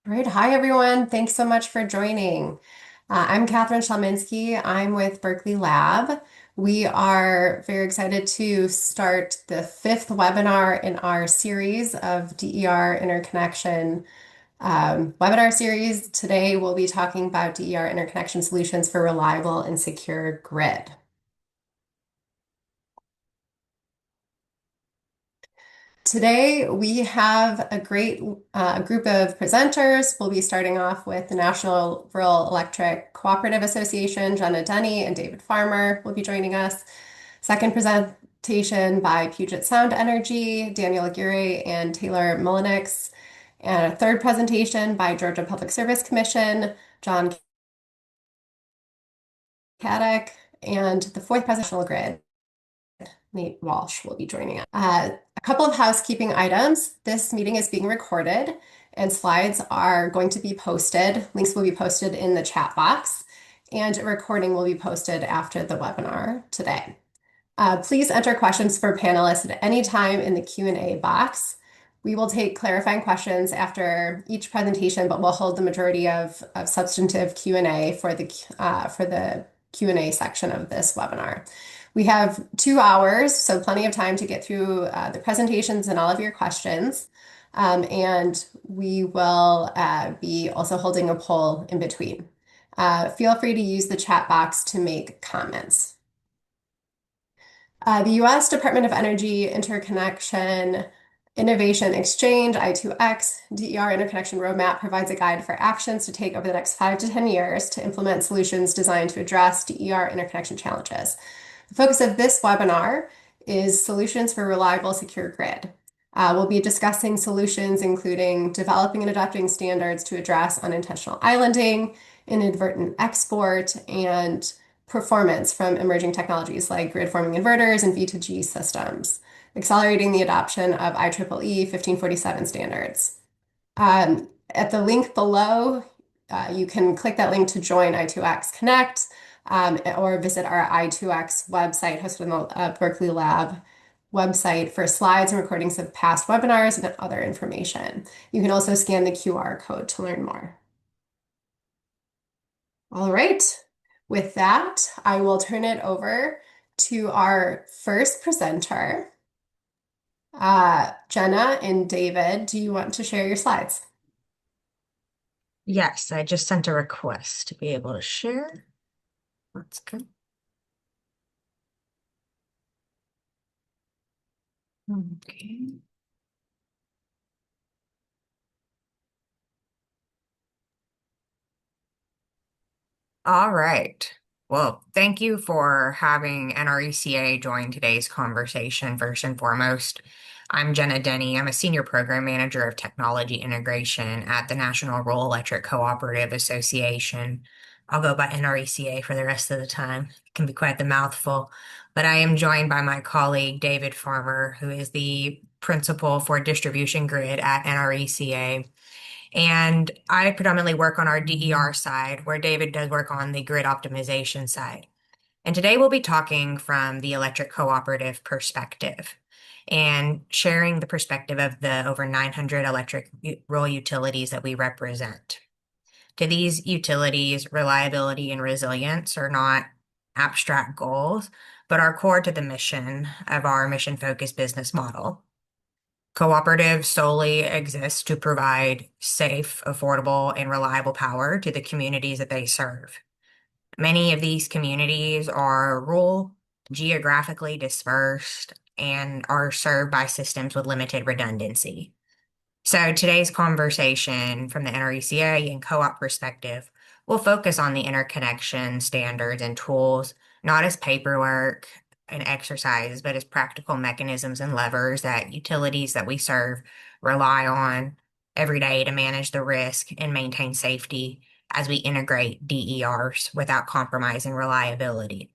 All right. Hi, everyone. Thanks so much for joining. I'm Kathryn Chelminski. I'm with Berkeley Lab. We are very excited to start the fifth webinar in our series of DER interconnection webinar series. Today, we'll be talking about DER interconnection solutions for reliable and secure grid. Today, we have a great group of presenters. We'll be starting off with the National Rural Electric Cooperative Association. Jennah Denney and David Farmer will be joining us. Second presentation by Puget Sound Energy, Daniel Aguirre and Taylor Mullenix. And a third presentation by Georgia Public Service Commission, John Kaduk. And the fourth presidential grid, Nate Walsh will be joining us. A couple of housekeeping items. This meeting is being recorded and slides are going to be posted. Links will be posted in the chat box and a recording will be posted after the webinar today. Please enter questions for panelists at any time in the Q&A box. We will take clarifying questions after each presentation, but we'll hold the majority of substantive Q&A for the Q&A section of this webinar. We have 2 hours, so plenty of time to get through the presentations and all of your questions. And we will be also holding a poll in between. Feel free to use the chat box to make comments. The U.S. Department of Energy Interconnection Innovation Exchange, I2X, DER Interconnection Roadmap provides a guide for actions to take over the next 5 to 10 years to implement solutions designed to address DER interconnection challenges. The focus of this webinar is solutions for reliable, secure grid. We'll be discussing solutions including developing and adopting standards to address unintentional islanding, inadvertent export, and performance from emerging technologies like grid-forming inverters and V2G systems, accelerating the adoption of IEEE 1547 standards. At the link below, you can click that link to join I2X Connect or visit our I2X website hosted on the Berkeley Lab website for slides and recordings of past webinars and other information. You can also scan the QR code to learn more. All right. With that, I will turn it over to our first presenter. Jennah and David, do you want to share your slides? Yes, I just sent a request to be able to share. That's good. Okay. All right. Well, thank you for having NRECA join today's conversation, first and foremost. I'm Jennah Denney. I'm a Senior Program Manager of Technology Integration at the National Rural Electric Cooperative Association. I'll go by NRECA for the rest of the time. It can be quite the mouthful. But I am joined by my colleague, David Farmer, who is the Principal for Distribution Grid at NRECA. And I predominantly work on our DER side, where David does work on the grid optimization side. And today we'll be talking from the electric cooperative perspective and sharing the perspective of the over 900 electric rural utilities that we represent. To these utilities, reliability and resilience are not abstract goals, but are core to the mission of our mission-focused business model. Cooperative solely exists to provide safe, affordable, and reliable power to the communities that they serve. Many of these communities are rural, geographically dispersed, and are served by systems with limited redundancy. So today's conversation from the NRECA and co-op perspective will focus on the interconnection standards and tools, not as paperwork and exercises, but as practical mechanisms and levers that utilities that we serve rely on every day to manage the risk and maintain safety as we integrate DERs without compromising reliability.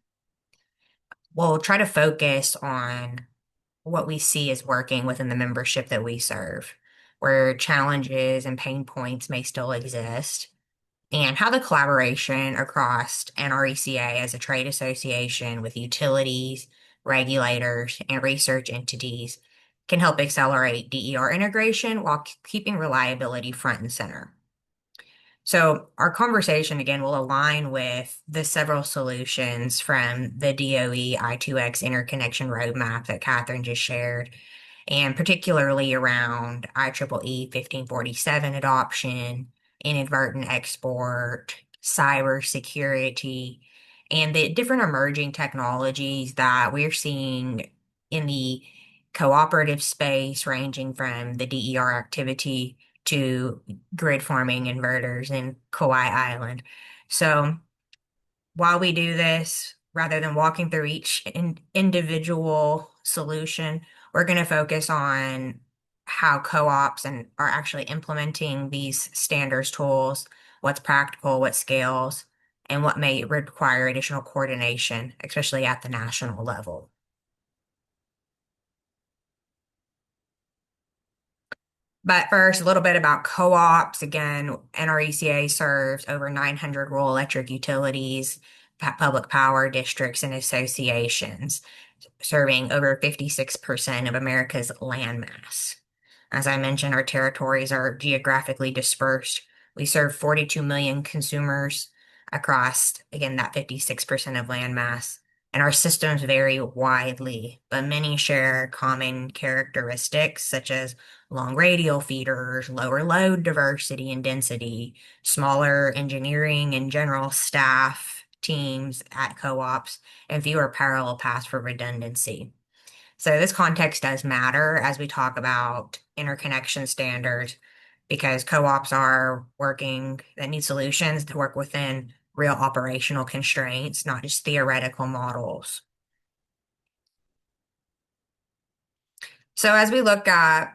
We'll try to focus on what we see as working within the membership that we serve, where challenges and pain points may still exist, and how the collaboration across NRECA as a trade association with utilities, regulators, and research entities can help accelerate DER integration while keeping reliability front and center. So our conversation again will align with the several solutions from the DOE I2X interconnection roadmap that Kathryn just shared, and particularly around IEEE 1547 adoption, inadvertent export, cybersecurity, and the different emerging technologies that we're seeing in the cooperative space, ranging from the DER activity to grid forming inverters in Kauai Island. So while we do this, rather than walking through each individual solution, we're going to focus on how co-ops and are actually implementing these standards tools, what's practical, what scales, and what may require additional coordination, especially at the national level. But first, a little bit about co-ops. Again, NRECA serves over 900 rural electric utilities, public power districts, and associations, serving over 56% of America's landmass. As I mentioned, our territories are geographically dispersed. We serve 42 million consumers across, again, that 56% of landmass. And our systems vary widely, but many share common characteristics such as long radial feeders, lower load diversity and density, smaller engineering and general staff teams at co-ops, and fewer parallel paths for redundancy. So this context does matter as we talk about interconnection standards because co-ops are working that need solutions to work within real operational constraints, not just theoretical models. So as we look at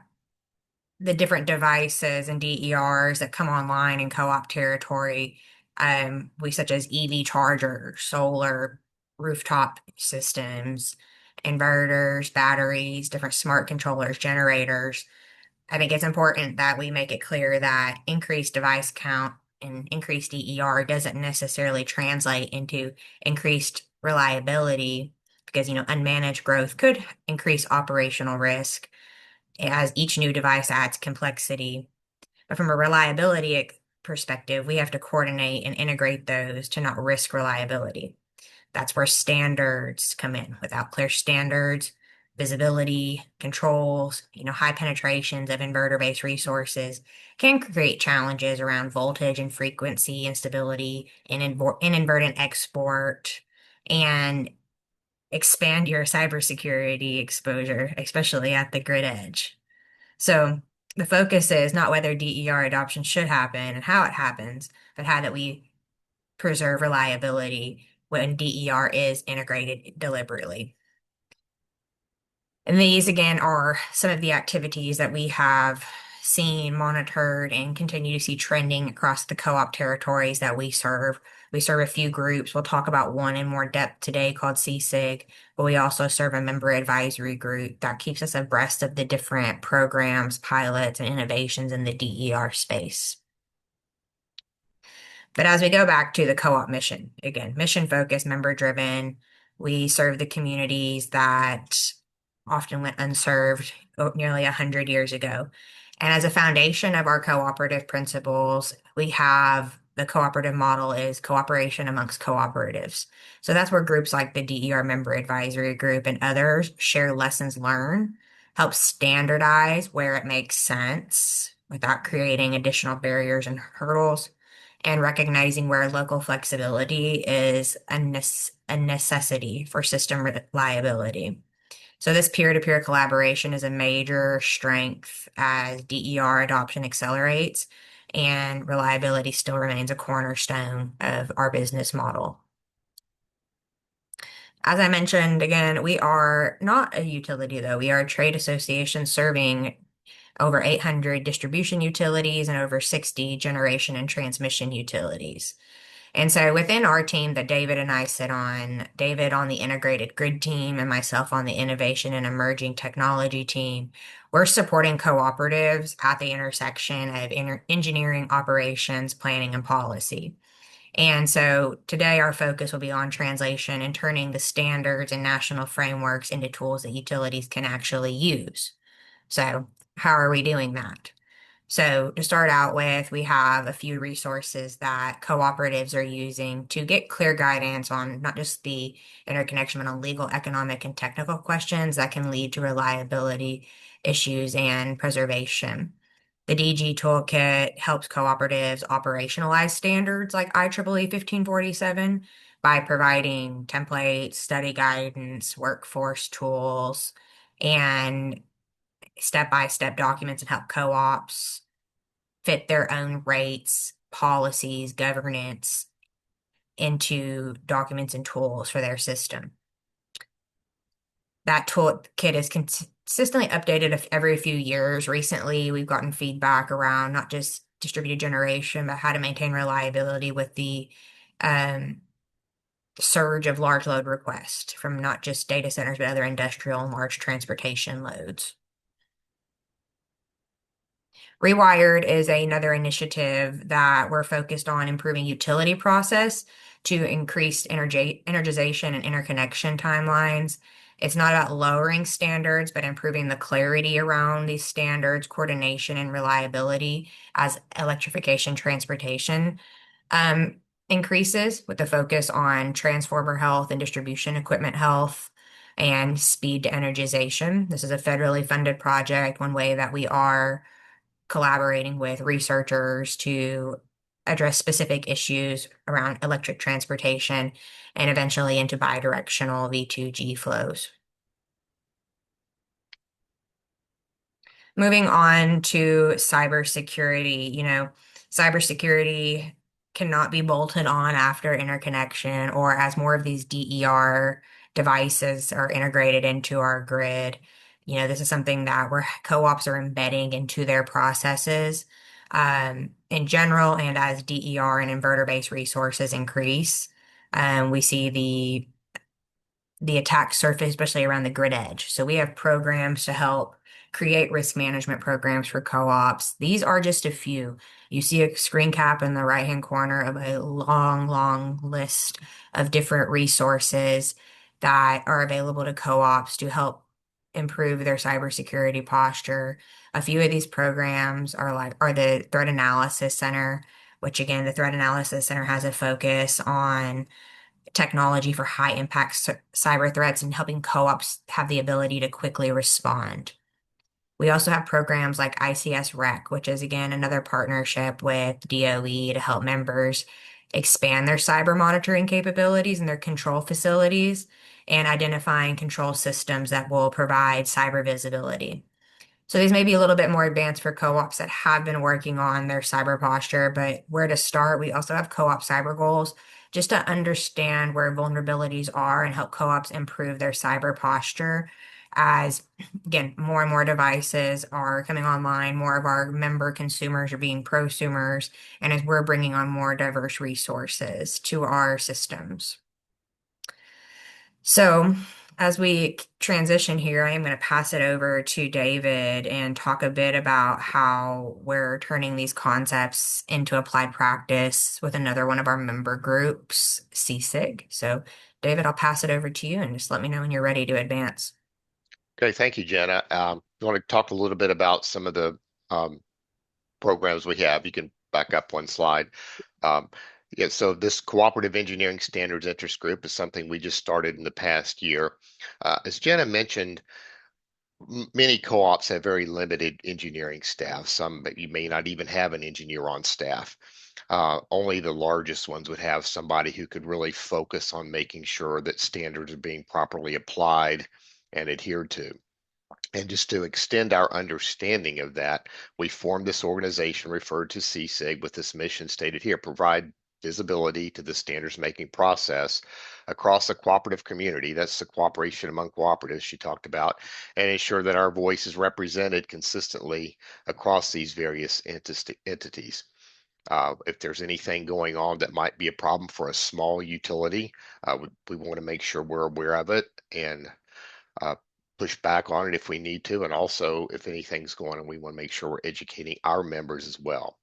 the different devices and DERs that come online in co-op territory, we such as EV chargers, solar, rooftop systems, inverters, batteries, different smart controllers, generators. I think it's important that we make it clear that increased device count and increased DER doesn't necessarily translate into increased reliability because, unmanaged growth could increase operational risk as each new device adds complexity. But from a reliability perspective, we have to coordinate and integrate those to not risk reliability. That's where standards come in. Without clear standards, visibility, controls, high penetrations of inverter-based resources can create challenges around voltage and frequency instability, inadvertent export, and expand your cybersecurity exposure, especially at the grid edge. So the focus is not whether DER adoption should happen and how it happens, but how that we preserve reliability when DER is integrated deliberately. And these, again, are some of the activities that we have seen, monitored, and continue to see trending across the co-op territories that we serve. We serve a few groups. We'll talk about one in more depth today called CSIG, but we also serve a member advisory group that keeps us abreast of the different programs, pilots, and innovations in the DER space. But as we go back to the co-op mission, again, mission focused, member driven, we serve the communities that often went unserved nearly 100 years ago. And as a foundation of our cooperative principles, we have the cooperative model is cooperation amongst cooperatives. So that's where groups like the DER Member Advisory Group and others share lessons learned, help standardize where it makes sense without creating additional barriers and hurdles, and recognizing where local flexibility is a necessity for system reliability. So this peer-to-peer collaboration is a major strength as DER adoption accelerates and reliability still remains a cornerstone of our business model. As I mentioned, again, we are not a utility though. We are a trade association serving over 800 distribution utilities and over 60 generation and transmission utilities. And so within our team that David and I sit on, David on the integrated grid team and myself on the innovation and emerging technology team, we're supporting cooperatives at the intersection of engineering, operations, planning, and policy. And so today our focus will be on translation and turning the standards and national frameworks into tools that utilities can actually use. So how are we doing that? So to start out with, we have a few resources that cooperatives are using to get clear guidance on not just the interconnection, but on legal, economic, and technical questions that can lead to reliability issues and preservation. The DG Toolkit helps cooperatives operationalize standards like IEEE 1547 by providing templates, study guidance, workforce tools, and step-by-step documents and help co-ops fit their own rates, policies, governance into documents and tools for their system. That toolkit is consistently updated every few years. Recently, we've gotten feedback around not just distributed generation, but how to maintain reliability with the um, surge of large load requests from not just data centers, but other industrial and large transportation loads. Rewired is another initiative that we're focused on improving utility process to increase energization and interconnection timelines. It's not about lowering standards, but improving the clarity around these standards, coordination, and reliability as electrification transportation um, increases with the focus on transformer health and distribution equipment health and speed to energization. This is a federally funded project. One way that we are collaborating with researchers to address specific issues around electric transportation and eventually into bidirectional V2G flows. Moving on to cybersecurity, cybersecurity cannot be bolted on after interconnection or as more of these DER devices are integrated into our grid. This is something that where co-ops are embedding into their processes in general, and as DER and inverter-based resources increase, we see the attack surface, especially around the grid edge. So we have programs to help create risk management programs for co-ops. These are just a few. You see a screen cap in the right-hand corner of a long, long list of different resources that are available to co-ops to help improve their cybersecurity posture. A few of these programs are the Threat Analysis Center, which again, the Threat Analysis Center has a focus on technology for high impact cyber threats and helping co-ops have the ability to quickly respond. We also have programs like ICS REC, which is again another partnership with DOE to help members expand their cyber monitoring capabilities in their control facilities and identifying control systems that will provide cyber visibility. So these may be a little bit more advanced for co-ops that have been working on their cyber posture, but where to start? We also have co-op cyber goals just to understand where vulnerabilities are and help co-ops improve their cyber posture as, again, more and more devices are coming online, more of our member consumers are being prosumers, and as we're bringing on more diverse resources to our systems. So, as we transition here, I am going to pass it over to David and talk a bit about how we're turning these concepts into applied practice with another one of our member groups, CSIG. So, David, I'll pass it over to you and just let me know when you're ready to advance. Okay, thank you, Jennah. I want to talk a little bit about some of the um, programs we have. You can back up one slide. Um, yeah, so this Cooperative Engineering Standards Interest Group is something we just started in the past year. As Jennah mentioned, many co-ops have very limited engineering staff. Some you may not even have an engineer on staff. Only the largest ones would have somebody who could really focus on making sure that standards are being properly applied and adhered to. And just to extend our understanding of that, we formed this organization referred to CSIG with this mission stated here: provide visibility to the standards making process across the cooperative community. That's the cooperation among cooperatives she talked about, and ensure that our voice is represented consistently across these various entities. If there's anything going on that might be a problem for a small utility, we want to make sure we're aware of it and uh, push back on it if we need to. And also, if anything's going on, we want to make sure we're educating our members as well.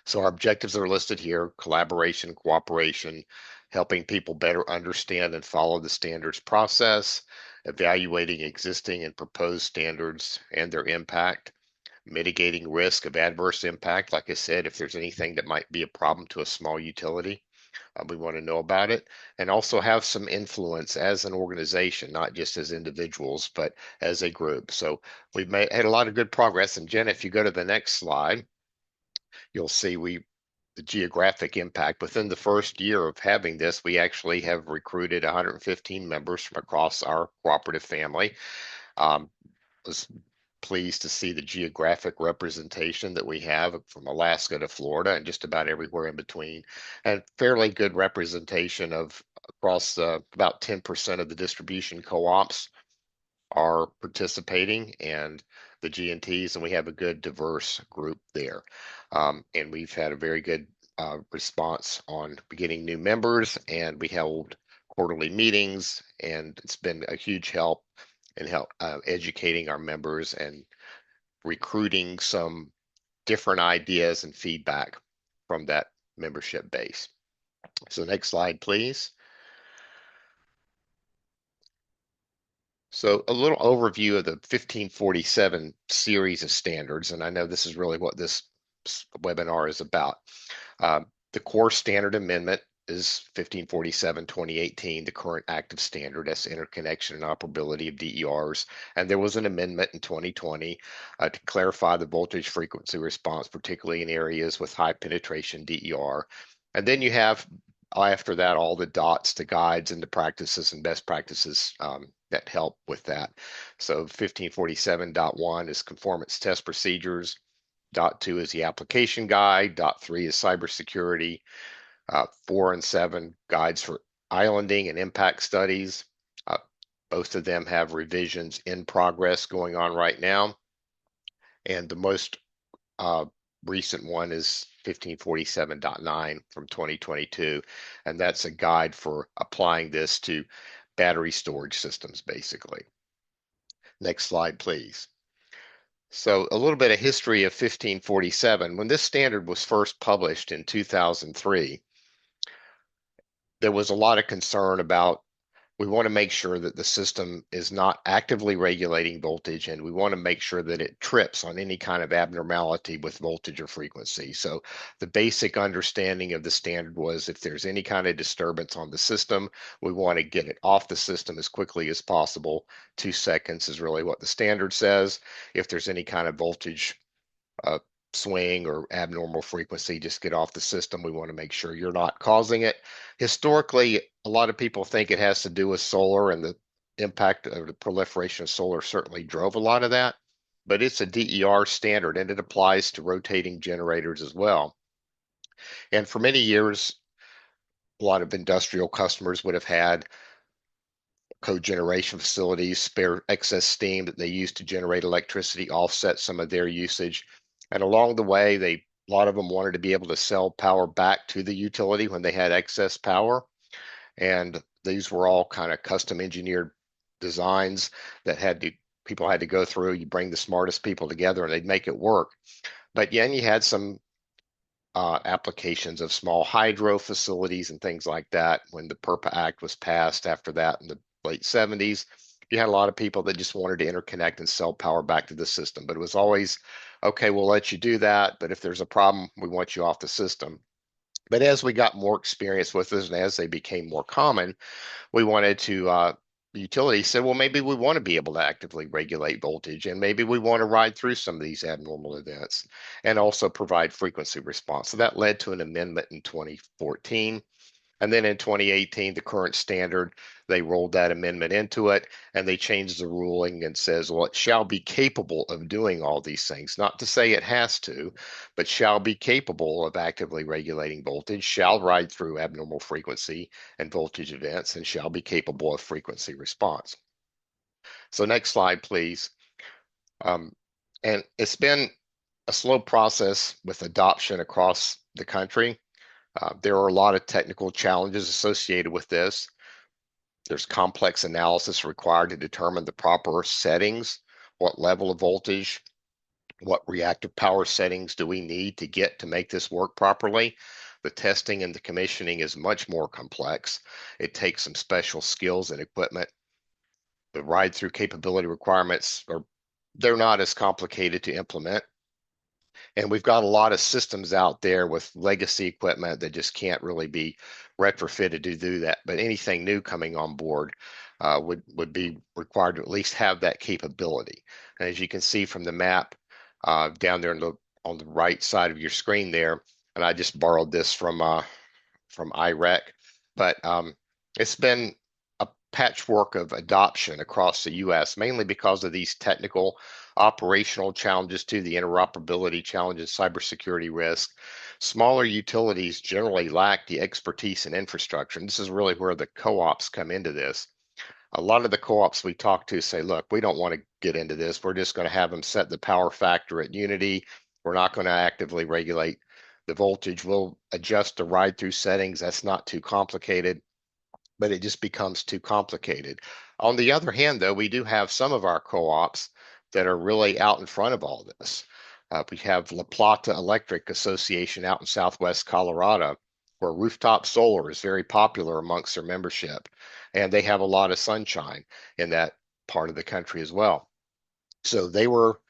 So our objectives are listed here: collaboration, cooperation, helping people better understand and follow the standards process, evaluating existing and proposed standards and their impact, mitigating risk of adverse impact. Like I said, if there's anything that might be a problem to a small utility, we want to know about it, and also have some influence as an organization, not just as individuals, but as a group. So we've had a lot of good progress. And Jen, if you go to the next slide, you'll see the geographic impact. Within the first year of having this, we actually have recruited 115 members from across our cooperative family. Was pleased to see the geographic representation that we have from Alaska to Florida and just about everywhere in between, and fairly good representation of across about 10% of the distribution co-ops are participating, and the G&Ts, and we have a good diverse group there. And we've had a very good response on getting new members, and we held quarterly meetings, and it's been a huge help in educating our members and recruiting some different ideas and feedback from that membership base. So next slide, please. So a little overview of the 1547 series of standards, and I know this is really what this webinar is about. The core standard amendment is 1547-2018, the current active standard. That's interconnection and operability of DERs. And there was an amendment in 2020 to clarify the voltage frequency response, particularly in areas with high penetration DER. And then you have, after that, all the dots to guides and the practices and best practices that help with that. So 1547.1 is conformance test procedures. Dot 2 is the application guide. Dot 3 is cybersecurity. 4 and 7 guides for islanding and impact studies. Both of them have revisions in progress going on right now. And the most recent one is 1547.9 from 2022. And that's a guide for applying this to battery storage systems, basically. Next slide, please. So a little bit of history of 1547. When this standard was first published in 2003, there was a lot of concern about, we want to make sure that the system is not actively regulating voltage, and we want to make sure that it trips on any kind of abnormality with voltage or frequency. So the basic understanding of the standard was, if there's any kind of disturbance on the system, we want to get it off the system as quickly as possible. 2 seconds is really what the standard says. If there's any kind of voltage swing or abnormal frequency, just get off the system. We want to make sure you're not causing it. Historically, a lot of people think it has to do with solar, and the impact of the proliferation of solar certainly drove a lot of that, but it's a DER standard and it applies to rotating generators as well. And for many years, a lot of industrial customers would have had cogeneration facilities, spare excess steam that they use to generate electricity, offset some of their usage. And along the way, a lot of them wanted to be able to sell power back to the utility when they had excess power. And these were all kind of custom engineered designs that people had to go through. You bring the smartest people together and they'd make it work. But then you had some applications of small hydro facilities and things like that. When the PURPA Act was passed after that in the late 70s, you had a lot of people that just wanted to interconnect and sell power back to the system. But it was always, okay, we'll let you do that, but if there's a problem, we want you off the system. But as we got more experience with this, and as they became more common, we wanted to, the utility said, well, maybe we want to be able to actively regulate voltage, and maybe we want to ride through some of these abnormal events and also provide frequency response. So that led to an amendment in 2014. And then in 2018, the current standard, they rolled that amendment into it, and they changed the ruling and says, well, it shall be capable of doing all these things. Not to say it has to, but shall be capable of actively regulating voltage, shall ride through abnormal frequency and voltage events, and shall be capable of frequency response. So next slide, please. And it's been a slow process with adoption across the country. There are a lot of technical challenges associated with this. There's complex analysis required to determine the proper settings, what level of voltage, what reactive power settings do we need to get to make this work properly. The testing and the commissioning is much more complex. It takes some special skills and equipment. The ride-through capability requirements they're not as complicated to implement And we've got a lot of systems out there with legacy equipment that just can't really be retrofitted to do that. But anything new coming on board would be required to at least have that capability. And as you can see from the map down there on the right side of your screen there, and I just borrowed this from IREC, but it's been a patchwork of adoption across the US, mainly because of these technical operational challenges to the interoperability challenges, cybersecurity risk. Smaller utilities generally lack the expertise and infrastructure. And this is really where the co-ops come into this. A lot of the co-ops we talk to say, look, we don't want to get into this. We're just going to have them set the power factor at unity. We're not going to actively regulate the voltage. We'll adjust the ride-through settings. That's not too complicated, but it just becomes too complicated. On the other hand, though, we do have some of our co-ops that are really out in front of all this. We have La Plata Electric Association out in Southwest Colorado, where rooftop solar is very popular amongst their membership, and they have a lot of sunshine in that part of the country as well. So they were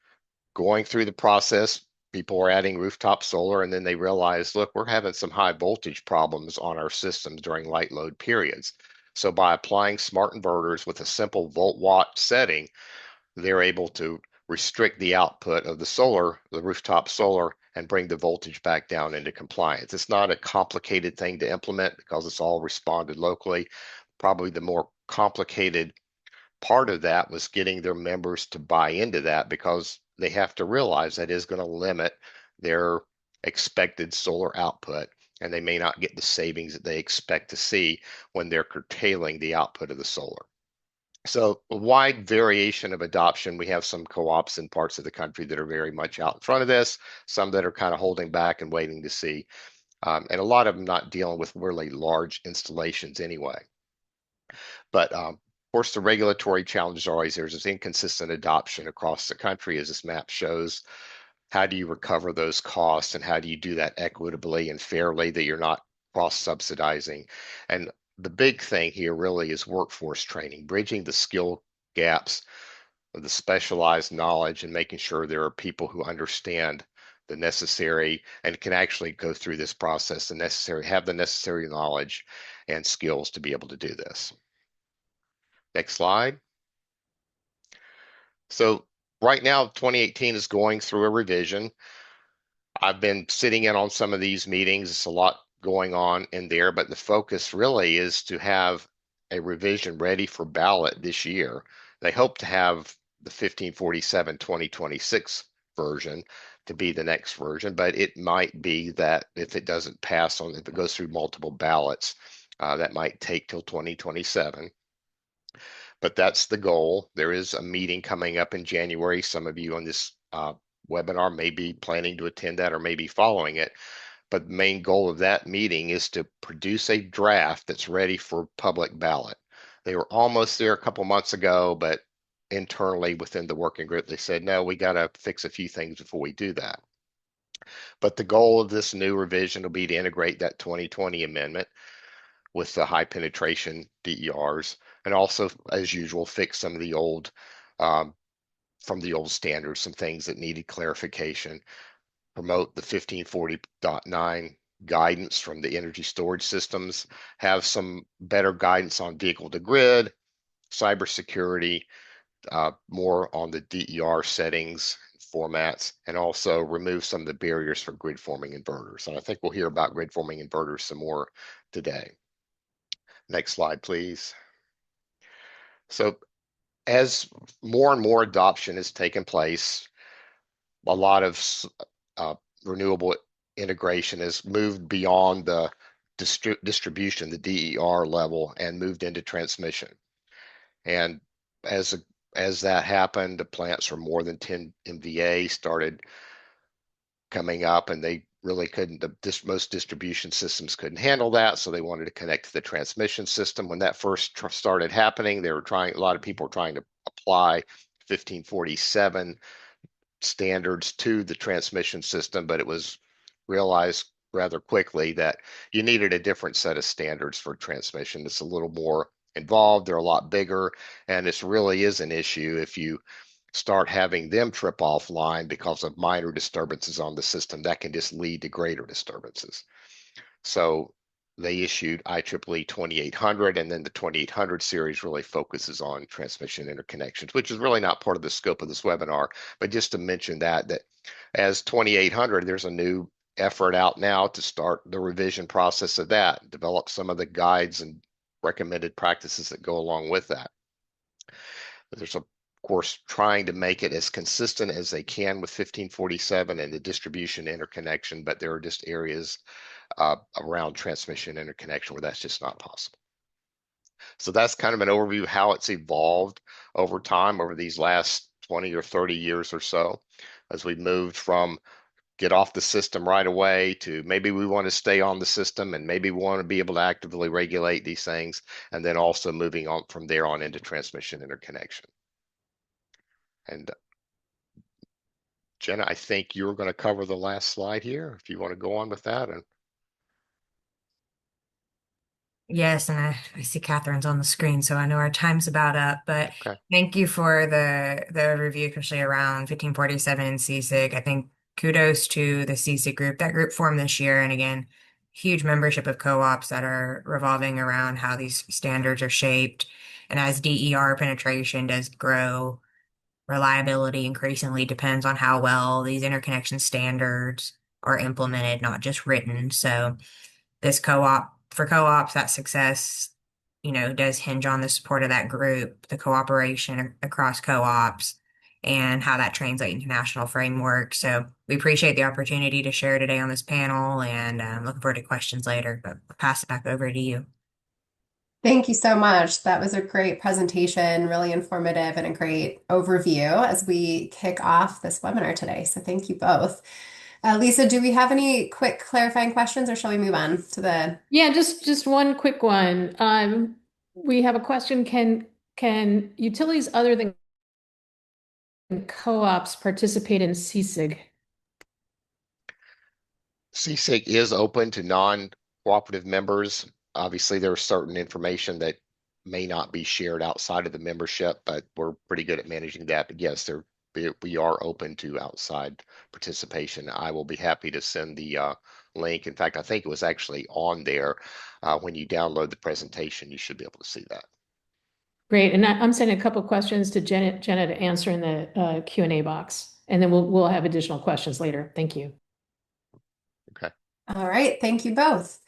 going through the process. People were adding rooftop solar, and then they realized, look, we're having some high voltage problems on our systems during light load periods. So by applying smart inverters with a simple volt watt setting, they're able to restrict the output of the rooftop solar, and bring the voltage back down into compliance. It's not a complicated thing to implement because it's all responded locally. Probably the more complicated part of that was getting their members to buy into that, because they have to realize that is going to limit their expected solar output, and they may not get the savings that they expect to see when they're curtailing the output of the solar. So a wide variation of adoption. We have some co-ops in parts of the country that are very much out in front of this, some that are kind of holding back and waiting to see, and a lot of them not dealing with really large installations anyway. But of course, the regulatory challenges are always there's this inconsistent adoption across the country, as this map shows. How do you recover those costs, and how do you do that equitably and fairly, that you're not cross-subsidizing? And the big thing here really is workforce training, bridging the skill gaps of the specialized knowledge, and making sure there are people who understand the necessary and can actually go through this process, have the necessary knowledge and skills to be able to do this. Next slide. So right now, 2018 is going through a revision. I've been sitting in on some of these meetings. It's a lot going on in there, but the focus really is to have a revision ready for ballot this year. They hope to have the 1547 2026 version to be the next version, but it might be that if it doesn't pass if it goes through multiple ballots, that might take till 2027. But that's the goal. There is a meeting coming up in January. Some of you on this webinar may be planning to attend that or maybe following it. But the main goal of that meeting is to produce a draft that's ready for public ballot. They were almost there a couple months ago, but internally within the working group, they said, no, we got to fix a few things before we do that. But the goal of this new revision will be to integrate that 2020 amendment with the high penetration DERs, and also, as usual, fix some of the old from the old standards, some things that needed clarification, promote the 1540.9 guidance from the energy storage systems, have some better guidance on vehicle to grid, cybersecurity, more on the DER settings, formats, and also remove some of the barriers for grid forming inverters. And I think we'll hear about grid forming inverters some more today. Next slide, please. So as more and more adoption has taken place, a lot of renewable integration has moved beyond the distribution, the DER level, and moved into transmission. And as that happened, the plants for more than 10 MVA started coming up, and they really couldn't, most distribution systems couldn't handle that, so they wanted to connect to the transmission system. When that first started happening, a lot of people were trying to apply 1547 standards to the transmission system, but it was realized rather quickly that you needed a different set of standards for transmission. It's a little more involved, they're a lot bigger, and this really is an issue if you start having them trip offline because of minor disturbances on the system, that can just lead to greater disturbances. So they issued IEEE 2800, and then the 2800 series really focuses on transmission interconnections, which is really not part of the scope of this webinar, but just to mention that as 2800, there's a new effort out now to start the revision process of that, develop some of the guides and recommended practices that go along with that. There's, of course, trying to make it as consistent as they can with 1547 and the distribution interconnection, but there are just areas around transmission interconnection where that's just not possible. So that's kind of an overview of how it's evolved over time, over these last 20 or 30 years or so, as we've moved from get off the system right away to maybe we want to stay on the system and maybe we want to be able to actively regulate these things, and then also moving on from there on into transmission interconnection. And Jennah, I think you're going to cover the last slide here, if you want to go on with that. And Yes, and I see Kathryn's on the screen, so I know our time's about up. But okay. thank you for the review, especially around 1547 and CSIG. I think kudos to the CSIG group. That group formed this year, and again, huge membership of co-ops that are revolving around how these standards are shaped. And as DER penetration does grow, reliability increasingly depends on how well these interconnection standards are implemented, not just written. So this for co-ops, that success, does hinge on the support of that group, the cooperation across co-ops, and how that translates into national framework. So we appreciate the opportunity to share today on this panel, and looking forward to questions later. But I'll pass it back over to you. Thank you so much. That was a great presentation, really informative, and a great overview as we kick off this webinar today. So thank you both. Lisa, do we have any quick clarifying questions, or shall we move on to the? Yeah, just one quick one. We have a question. Can utilities other than co-ops participate in CSIG? CSIG is open to non-cooperative members. Obviously, there's certain information that may not be shared outside of the membership, but we're pretty good at managing that. But yes, we are open to outside participation. I will be happy to send the link. In fact, I think it was actually on there. When you download the presentation, you should be able to see that. Great, and I'm sending a couple of questions to Jennah to answer in the Q&A box, and then we'll have additional questions later. Thank you. Okay. All right, thank you both.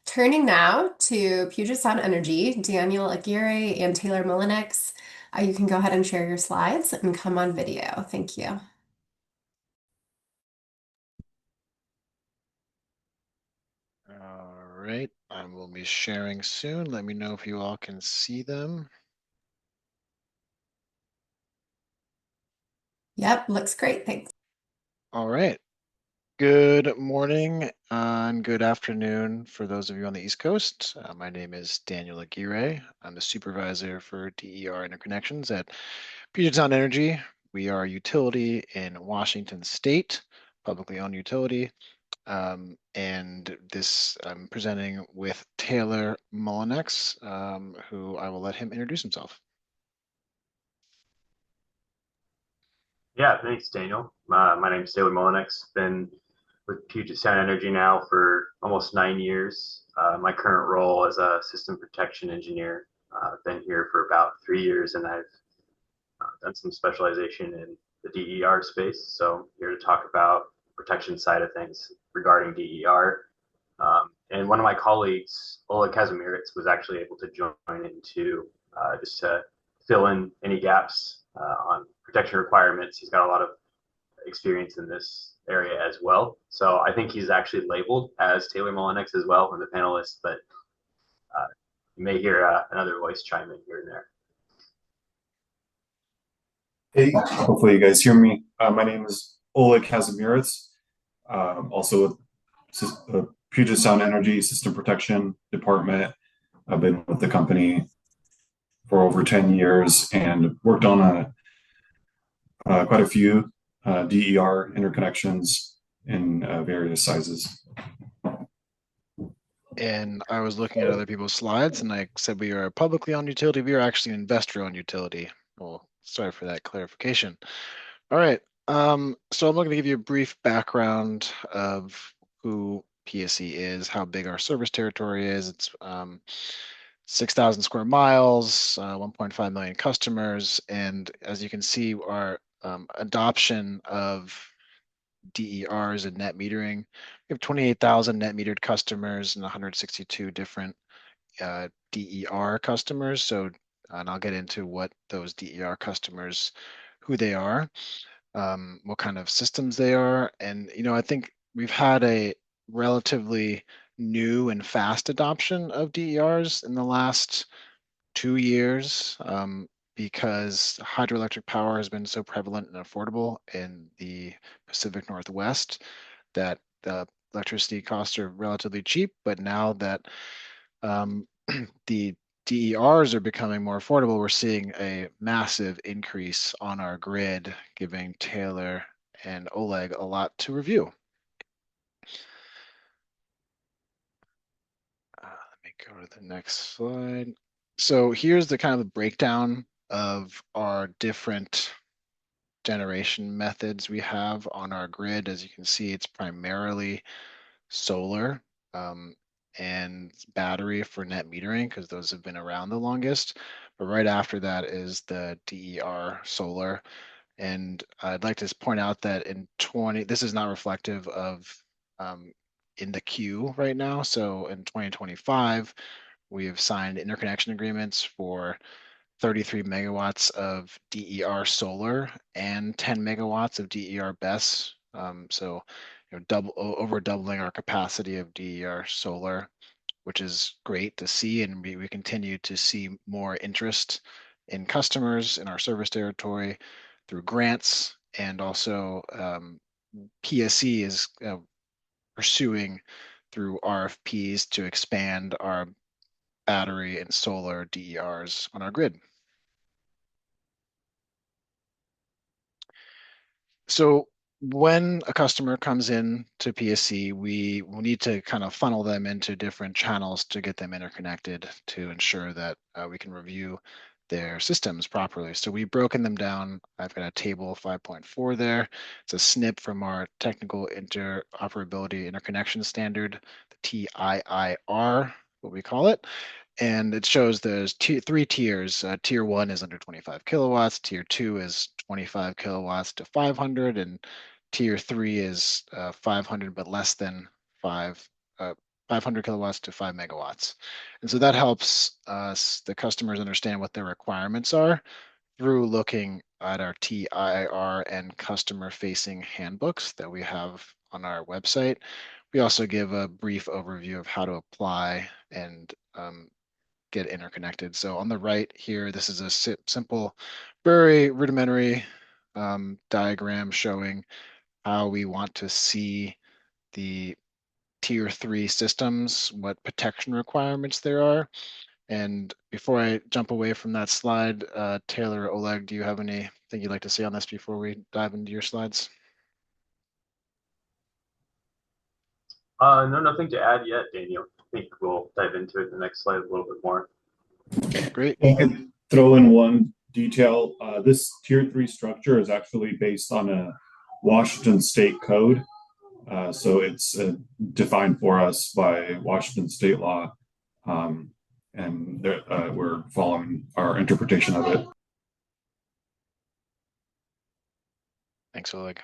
Turning now to Puget Sound Energy, Daniel Aguirre and Taylor Mullenix. You can go ahead and share your slides and come on video. Thank you. All right, I will be sharing soon. Let me know if you all can see them. Yep, looks great. Thanks. All right. Good morning and good afternoon for those of you on the East Coast. My name is Daniel Aguirre. I'm the supervisor for DER interconnections at Puget Sound Energy. We are a utility in Washington State, publicly owned utility. And this I'm presenting with Taylor Mullenix, who I will let him introduce himself. Yeah, thanks, Daniel. My name is Taylor Mullenix. Been with Puget Sound Energy now for almost 9 years. My current role as a system protection engineer. Been here for about 3 years, and I've done some specialization in the DER space. So I'm here to talk about protection side of things regarding DER. And one of my colleagues, Oleg Kazimierz, was actually able to join into just to fill in any gaps on protection requirements. He's got a lot of experience in this area as well. So I think he's actually labeled as Taylor Mullenix as well in the panelists, but you may hear another voice chime in here and there. Hey, hopefully you guys hear me. My name is Oleg Kazimierz, also with Puget Sound Energy System Protection Department. I've been with the company for over 10 years and worked on quite a few DER interconnections in various sizes. And I was looking at other people's slides, and I said we are a publicly owned utility. We are actually an investor-owned utility. We'll Sorry for that clarification. All right. So I'm going to give you a brief background of who PSE is, how big our service territory is. It's 6,000 square miles, 1.5 million customers, and as you can see, our adoption of DERs and net metering. We have 28,000 net metered customers and 162 different DER customers. So, and I'll get into what those DER customers, who they are, what kind of systems they are. And, I think we've had a relatively new and fast adoption of DERs in the last 2 years, because hydroelectric power has been so prevalent and affordable in the Pacific Northwest that the electricity costs are relatively cheap. But now that the DERs are becoming more affordable, we're seeing a massive increase on our grid, giving Taylor and Oleg a lot to review. Let me go to the next slide. So here's the kind of the breakdown of our different generation methods we have on our grid. As you can see, it's primarily solar and battery for net metering, because those have been around the longest. But right after that is the DER solar. And I'd like to point out that this is not reflective of in the queue right now. So in 2025, we have signed interconnection agreements for 33 megawatts of DER solar and 10 megawatts of DER BESS. So, over doubling our capacity of DER solar, which is great to see. And we continue to see more interest in customers in our service territory through grants, and also PSE is pursuing through RFPs to expand our battery and solar DERs on our grid. So when a customer comes in to PSE, we will need to kind of funnel them into different channels to get them interconnected to ensure that we can review their systems properly. So we've broken them down. I've got a table 5.4 there. It's a snip from our technical interoperability interconnection standard, the TIIR, what we call it. And it shows there's three tiers. Tier 1 is under 25 kilowatts. Tier 2 is 25 kilowatts to 500. And Tier 3 is 500, but less than 500 kilowatts to 5 megawatts. And so that helps us, the customers, understand what their requirements are through looking at our TIR and customer-facing handbooks that we have on our website. We also give a brief overview of how to apply and get interconnected. So on the right here, this is a simple, very rudimentary diagram showing how we want to see the Tier 3 systems, what protection requirements there are. And before I jump away from that slide, Taylor or Oleg, do you have anything you'd like to say on this before we dive into your slides? No, nothing to add yet, Daniel. I think we'll dive into it in the next slide a little bit more. Great. I could throw in one detail. This Tier 3 structure is actually based on a Washington state code. So it's defined for us by Washington state law. And we're following our interpretation of it. Thanks, Oleg.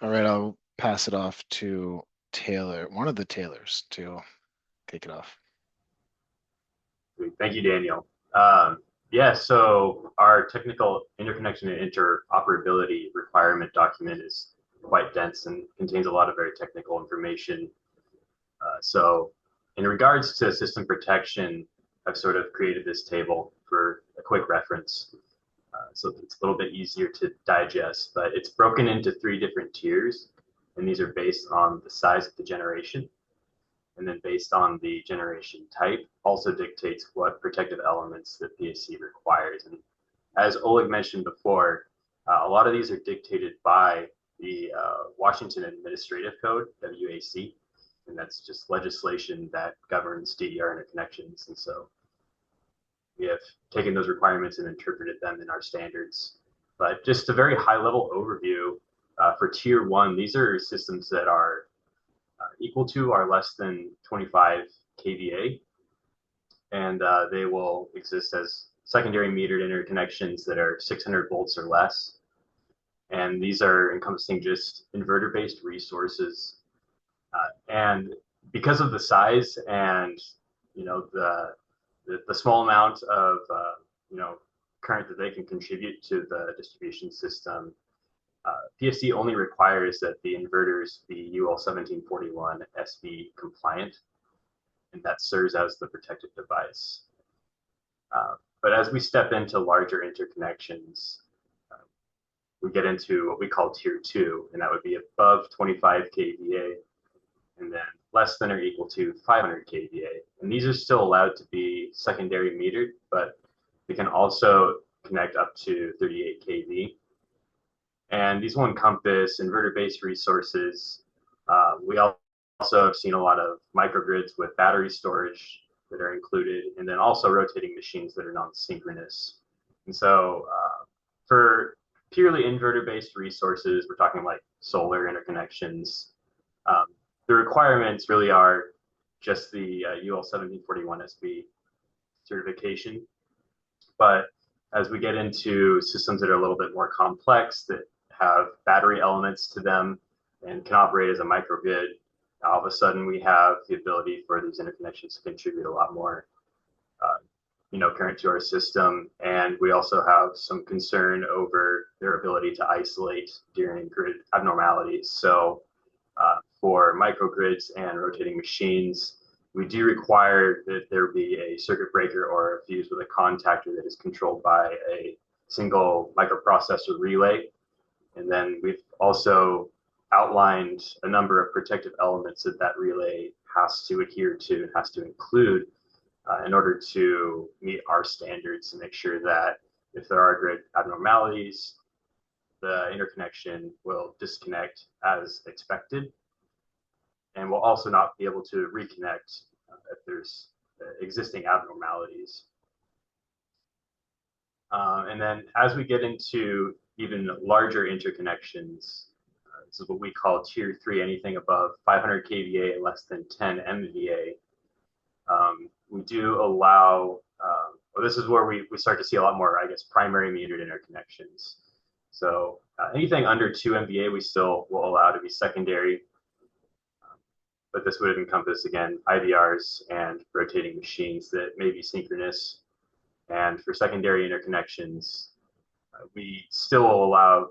All right, I'll pass it off to Taylor, one of the Taylors, to take it off. Thank you, Daniel. Yeah, so our technical interconnection and interoperability requirement document is quite dense and contains a lot of very technical information. So in regards to system protection, I've sort of created this table for a quick reference. So it's a little bit easier to digest, but it's broken into 3 different tiers, and these are based on the size of the generation. And then based on the generation type, also dictates what protective elements the PSC requires. And as Oleg mentioned before, a lot of these are dictated by the Washington Administrative Code, WAC, and that's just legislation that governs DER interconnections. And so we have taken those requirements and interpreted them in our standards. But just a very high level overview for tier 1, these are systems that are equal to or less than 25 kVA, and they will exist as secondary metered interconnections that are 600 volts or less. And these are encompassing just inverter-based resources. And because of the size and the small amount of current that they can contribute to the distribution system, PSC only requires that the inverters be UL 1741 SB compliant, and that serves as the protective device. But as we step into larger interconnections, we get into what we call tier 2, and that would be above 25 kVA, and then less than or equal to 500 kVA. And these are still allowed to be secondary metered, but they can also connect up to 38 kV. And these will encompass inverter-based resources. We also have seen a lot of microgrids with battery storage that are included, and then also rotating machines that are non-synchronous. And so for purely inverter-based resources, we're talking like solar interconnections. The requirements really are just the UL 1741 SB certification. But as we get into systems that are a little bit more complex, that have battery elements to them and can operate as a microgrid, all of a sudden we have the ability for these interconnections to contribute a lot more current to our system. And we also have some concern over their ability to isolate during grid abnormalities. So for microgrids and rotating machines, we do require that there be a circuit breaker or a fuse with a contactor that is controlled by a single microprocessor relay. And then we've also outlined a number of protective elements that that relay has to adhere to and has to include in order to meet our standards to make sure that if there are grid abnormalities, the interconnection will disconnect as expected, and will also not be able to reconnect if there's existing abnormalities. And then as we get into even larger interconnections, this is what we call tier 3, anything above 500 kVA and less than 10 MVA. We do allow, this is where we start to see a lot more, I guess, primary metered interconnections. So anything under 2 MVA, we still will allow to be secondary. But this would encompass, again, IVRs and rotating machines that may be synchronous. And for secondary interconnections, we still will allow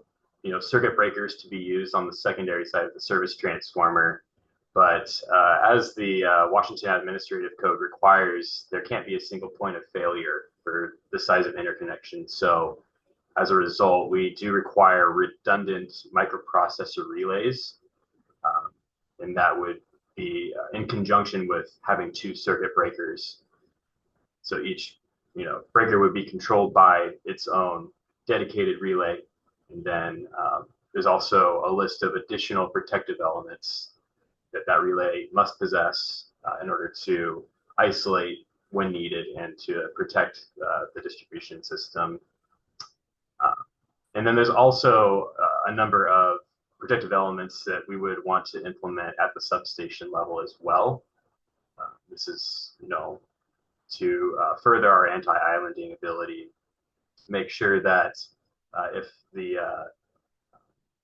circuit breakers to be used on the secondary side of the service transformer. But as the Washington Administrative Code requires, there can't be a single point of failure for the size of interconnection. So as a result, we do require redundant microprocessor relays, and that would be in conjunction with having 2 circuit breakers. So each breaker would be controlled by its own dedicated relay. And then there's also a list of additional protective elements that relay must possess in order to isolate when needed and to protect the distribution system. And then there's also a number of protective elements that we would want to implement at the substation level as well. This is, to further our anti-islanding ability, make sure that if the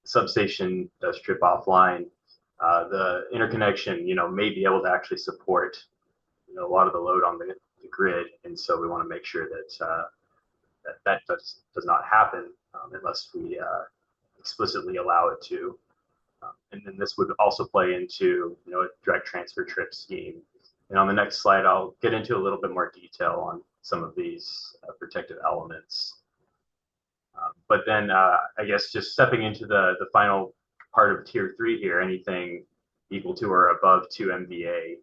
substation does trip offline, the interconnection, may be able to actually support, a lot of the load on the grid. And so we want to make sure that that does not happen unless we explicitly allow it to. And then this would also play into, a direct transfer trip scheme. And on the next slide, I'll get into a little bit more detail on some of these protective elements. But then I guess just stepping into the final part of tier 3 here, anything equal to or above 2 MVA,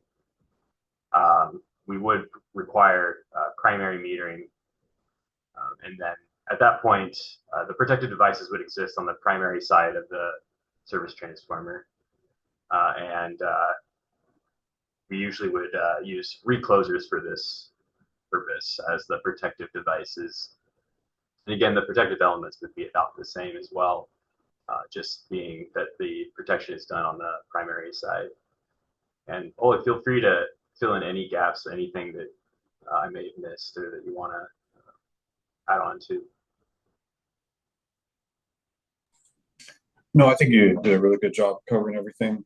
we would require primary metering. And then at that point, the protective devices would exist on the primary side of the service transformer. And we usually would use reclosers for this. purpose as the protective devices. And again, the protective elements would be about the same as well, just being that the protection is done on the primary side. And Oleg, feel free to fill in any gaps, anything that I may have missed or that you want to add on to. No, I think you did a really good job covering everything.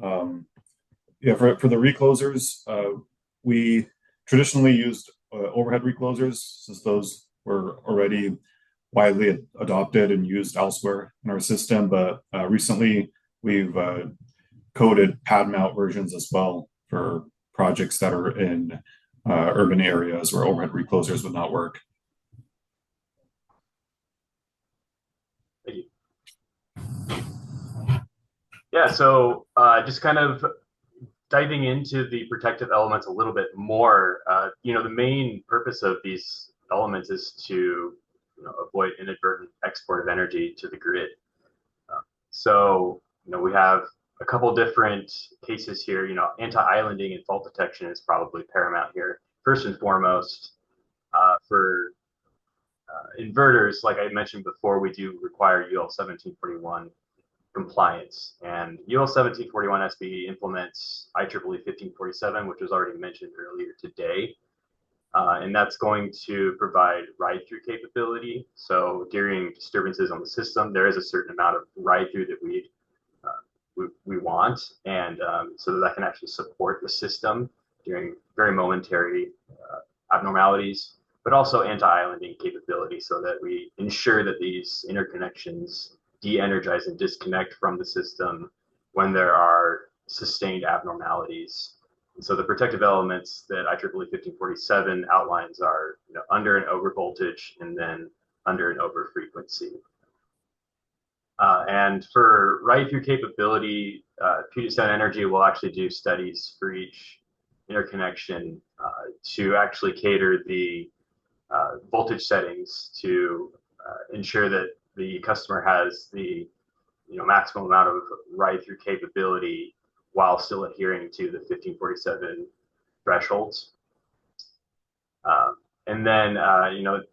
Yeah, for the reclosers, we traditionally used overhead reclosers since those were already widely adopted and used elsewhere in our system. But recently, we've coded pad mount versions as well for projects that are in urban areas where overhead reclosers would not work. Thank you. Yeah, so just kind of diving into the protective elements a little bit more, the main purpose of these elements is to avoid inadvertent export of energy to the grid. So we have a couple different cases here. Anti-islanding and fault detection is probably paramount here. First and foremost, for inverters, like I mentioned before, we do require UL 1741 compliance, and UL 1741 SB implements IEEE 1547, which was already mentioned earlier today. And that's going to provide ride-through capability. So during disturbances on the system, there is a certain amount of ride-through that we want, and so that can actually support the system during very momentary abnormalities, but also anti-islanding capability so that we ensure that these interconnections de-energize and disconnect from the system when there are sustained abnormalities. And so the protective elements that IEEE 1547 outlines are under and over voltage and then under and over frequency. And for ride-through capability, Puget Sound Energy will actually do studies for each interconnection to actually cater the voltage settings to ensure that the customer has the maximum amount of ride-through capability while still adhering to the 1547 thresholds. And then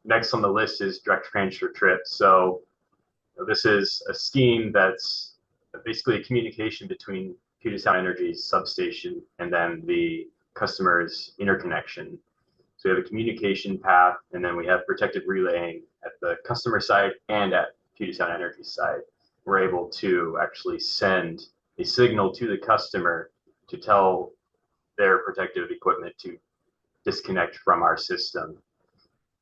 next on the list is direct transfer trip. So this is a scheme that's basically a communication between Puget Sound Energy's substation and then the customer's interconnection. So we have a communication path, and then we have protective relaying at the customer side and at Puget Sound Energy's side. We're able to actually send a signal to the customer to tell their protective equipment to disconnect from our system.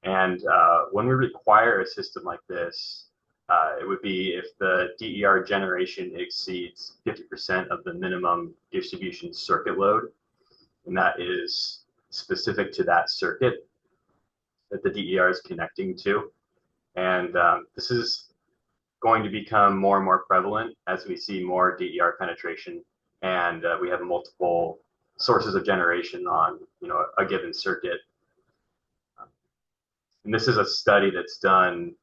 And when we require a system like this, it would be if the DER generation exceeds 50% of the minimum distribution circuit load, and that is specific to that circuit that the DER is connecting to. And this is going to become more and more prevalent as we see more DER penetration, and we have multiple sources of generation on a given circuit. And this is a study that's done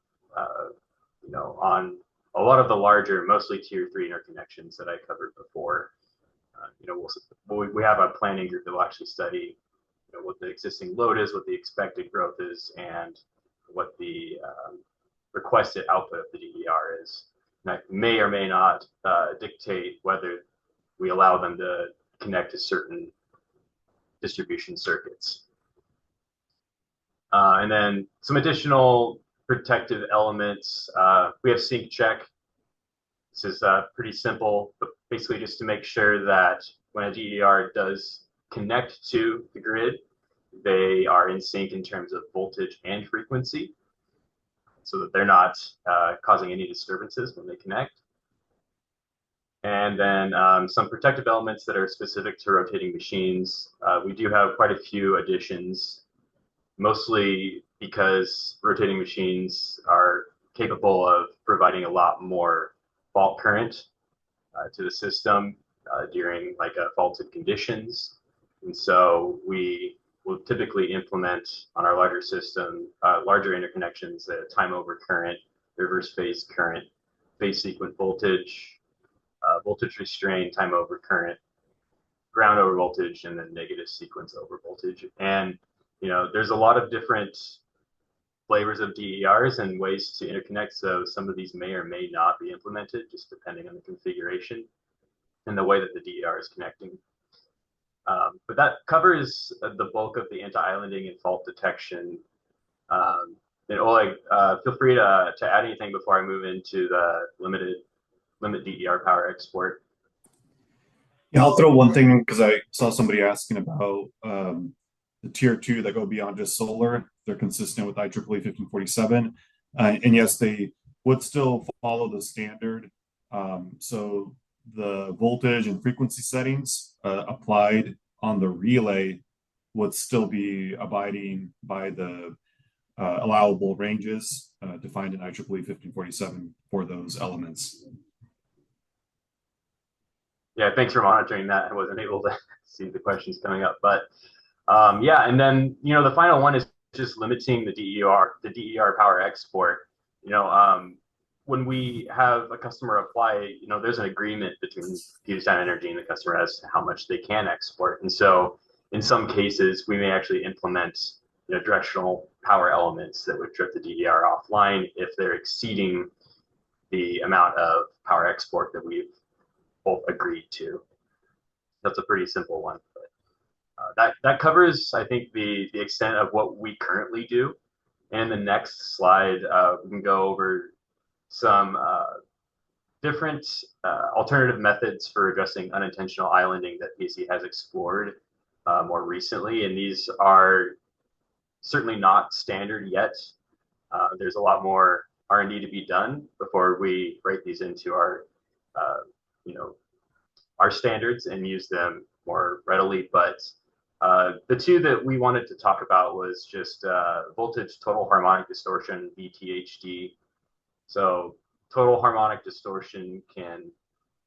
on a lot of the larger, mostly tier 3 interconnections that I covered before. We have a planning group that will actually study what the existing load is, what the expected growth is, and what the requested output of the DER is. And that may or may not dictate whether we allow them to connect to certain distribution circuits. And then some additional protective elements. We have sync check. This is pretty simple, but basically just to make sure that when a DER does connect to the grid, they are in sync in terms of voltage and frequency, so that they're not causing any disturbances when they connect. And then some protective elements that are specific to rotating machines. We do have quite a few additions, mostly because rotating machines are capable of providing a lot more fault current to the system during faulted conditions. And so we will typically implement on our larger system, larger interconnections, time over current, reverse phase current, phase sequence voltage, voltage restraint, time over current, ground over voltage, and then negative sequence over voltage. And there's a lot of different flavors of DERs and ways to interconnect. So some of these may or may not be implemented, just depending on the configuration and the way that the DER is connecting. But that covers the bulk of the anti-islanding and fault detection. And Oleg, feel free to add anything before I move into the limit DER power export. Yeah, I'll throw one thing because I saw somebody asking about the tier 2 that go beyond just solar. They're consistent with IEEE 1547. And yes, they would still follow the standard. So the voltage and frequency settings applied on the relay would still be abiding by the allowable ranges defined in IEEE 1547 for those elements. Yeah, thanks for monitoring that. I wasn't able to see the questions coming up, but yeah, and then the final one is just limiting the DER power export. When we have a customer apply, there's an agreement between Puget Sound Energy and the customer as to how much they can export, and so in some cases we may actually implement directional power elements that would trip the DER offline if they're exceeding the amount of power export that we've both agreed to. That's a pretty simple one, but that covers, I think, the extent of what we currently do. And the next slide, we can go over some different alternative methods for addressing unintentional islanding that PSE has explored more recently, and these are certainly not standard yet. There's a lot more R&D to be done before we break these into our standards and use them more readily. But the two that we wanted to talk about was just voltage total harmonic distortion, VTHD. So total harmonic distortion can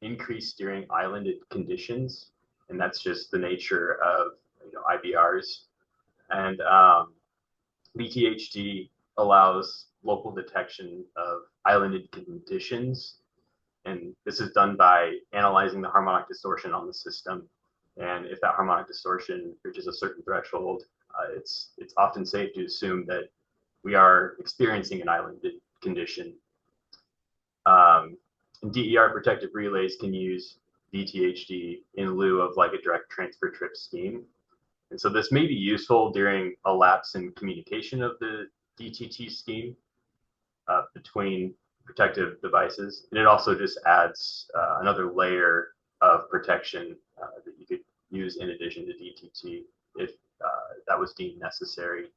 increase during islanded conditions, and that's just the nature of IBRs. And VTHD allows local detection of islanded conditions, and this is done by analyzing the harmonic distortion on the system. And if that harmonic distortion reaches a certain threshold, it's often safe to assume that we are experiencing an islanded condition. DER protective relays can use VTHD in lieu of like a direct transfer trip scheme. And so this may be useful during a lapse in communication of the DTT scheme between protective devices. And it also just adds another layer of protection that you could use in addition to DTT if that was deemed necessary.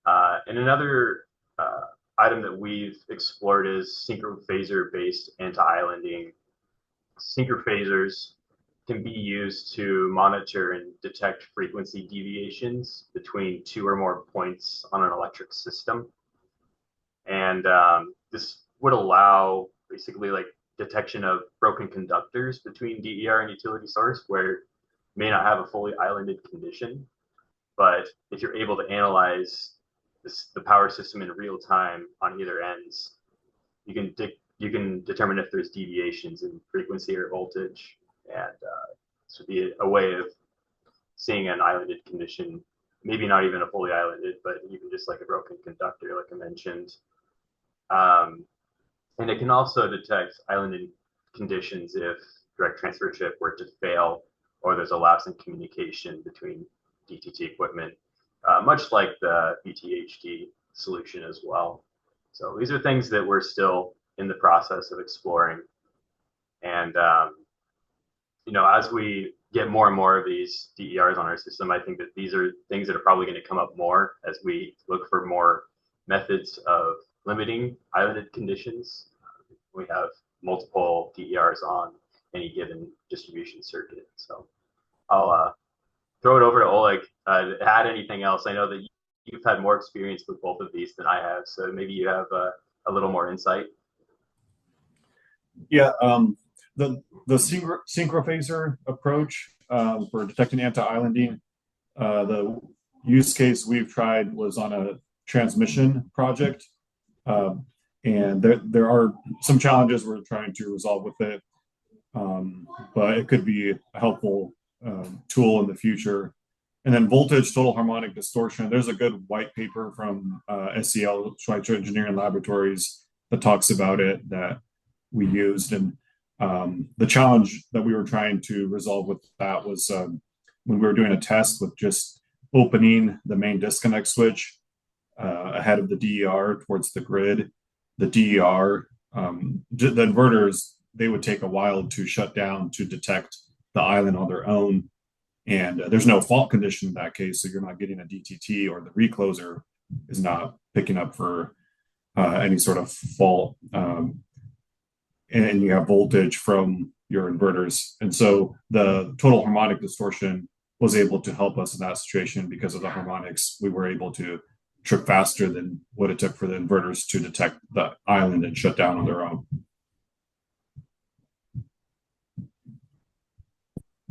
And another item that we've explored is synchrophaser-based anti-islanding. Synchrophasers can be used to monitor and detect frequency deviations between two or more points on an electric system. And this would allow basically like detection of broken conductors between DER and utility source where it may not have a fully islanded condition. But if you're able to analyze the power system in real time on either ends, you can determine if there's deviations in frequency or voltage. And this would be a way of seeing an islanded condition, maybe not even a fully islanded, but even just like a broken conductor, like I mentioned. And it can also detect islanded conditions if direct transfer chip were to fail or there's a lapse in communication between DTT equipment, much like the VTHD solution as well. So these are things that we're still in the process of exploring. And as we get more and more of these DERs on our system, I think that these are things that are probably going to come up more as we look for more methods of limiting islanded conditions. We have multiple DERs on any given distribution circuit. So I'll throw it over to Oleg to add anything else. I know that you've had more experience with both of these than I have, so maybe you have a little more insight. Yeah, the synchrophaser approach for detecting anti-islanding, the use case we've tried was on a transmission project, and there are some challenges we're trying to resolve with it, but it could be a helpful tool in the future. And then voltage, total harmonic distortion. There's a good white paper from SEL, Schwartz Engineering Laboratories, that talks about it that we used. And the challenge that we were trying to resolve with that was when we were doing a test with just opening the main disconnect switch ahead of the DER towards the grid, the DER, the inverters, they would take a while to shut down to detect the island on their own. And there's no fault condition in that case, so you're not getting a DTT, or the recloser is not picking up for any sort of fault. And you have voltage from your inverters. And so the total harmonic distortion was able to help us in that situation. Because of the harmonics, we were able to trip faster than what it took for the inverters to detect the island and shut down on their own.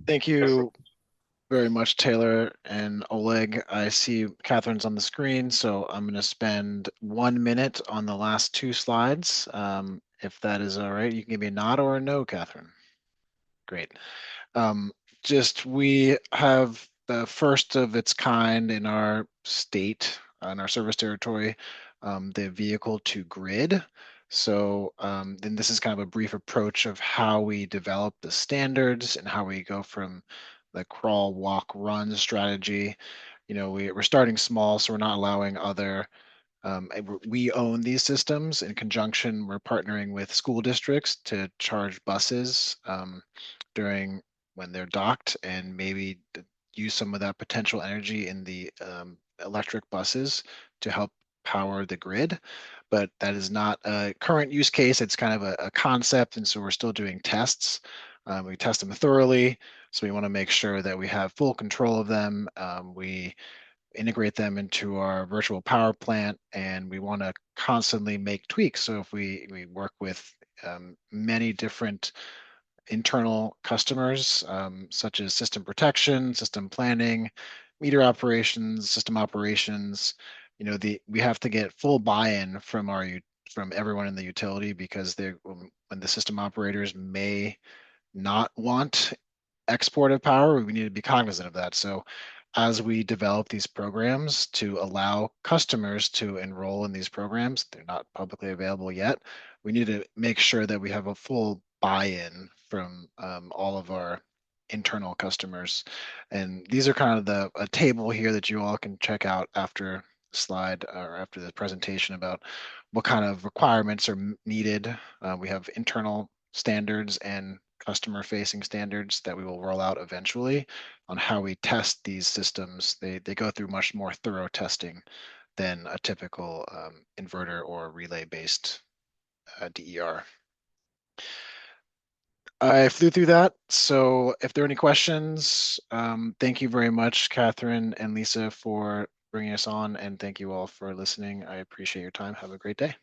Thank you very much, Taylor and Oleg. I see Kathryn's on the screen, so I'm going to spend 1 minute on the last 2 slides. If that is all right, you can give me a nod or a no, Kathryn. Great. We have the first of its kind in our state, in our service territory, the vehicle to grid. So then this is kind of a brief approach of how we develop the standards and how we go from the crawl, walk, run strategy. We're starting small, so we're not allowing other we own these systems. In conjunction, we're partnering with school districts to charge buses during when they're docked, and maybe use some of that potential energy in the electric buses to help power the grid. But that is not a current use case. It's kind of a concept, and so we're still doing tests. We test them thoroughly, so we want to make sure that we have full control of them. We integrate them into our virtual power plant, and we want to constantly make tweaks. So if we work with many different internal customers, such as system protection, system planning, meter operations, system operations, we have to get full buy-in from everyone in the utility, because when the system operators may not want export of power, we need to be cognizant of that. So as we develop these programs to allow customers to enroll in these programs, they're not publicly available yet. We need to make sure that we have a full buy-in from all of our internal customers. And these are kind of a table here that you all can check out after the slide or after the presentation about what kind of requirements are needed. We have internal standards and customer-facing standards that we will roll out eventually on how we test these systems. They go through much more thorough testing than a typical inverter or relay-based DER. I flew through that, so if there are any questions, thank you very much, Kathryn and Lisa, for bringing us on, and thank you all for listening. I appreciate your time. Have a great day.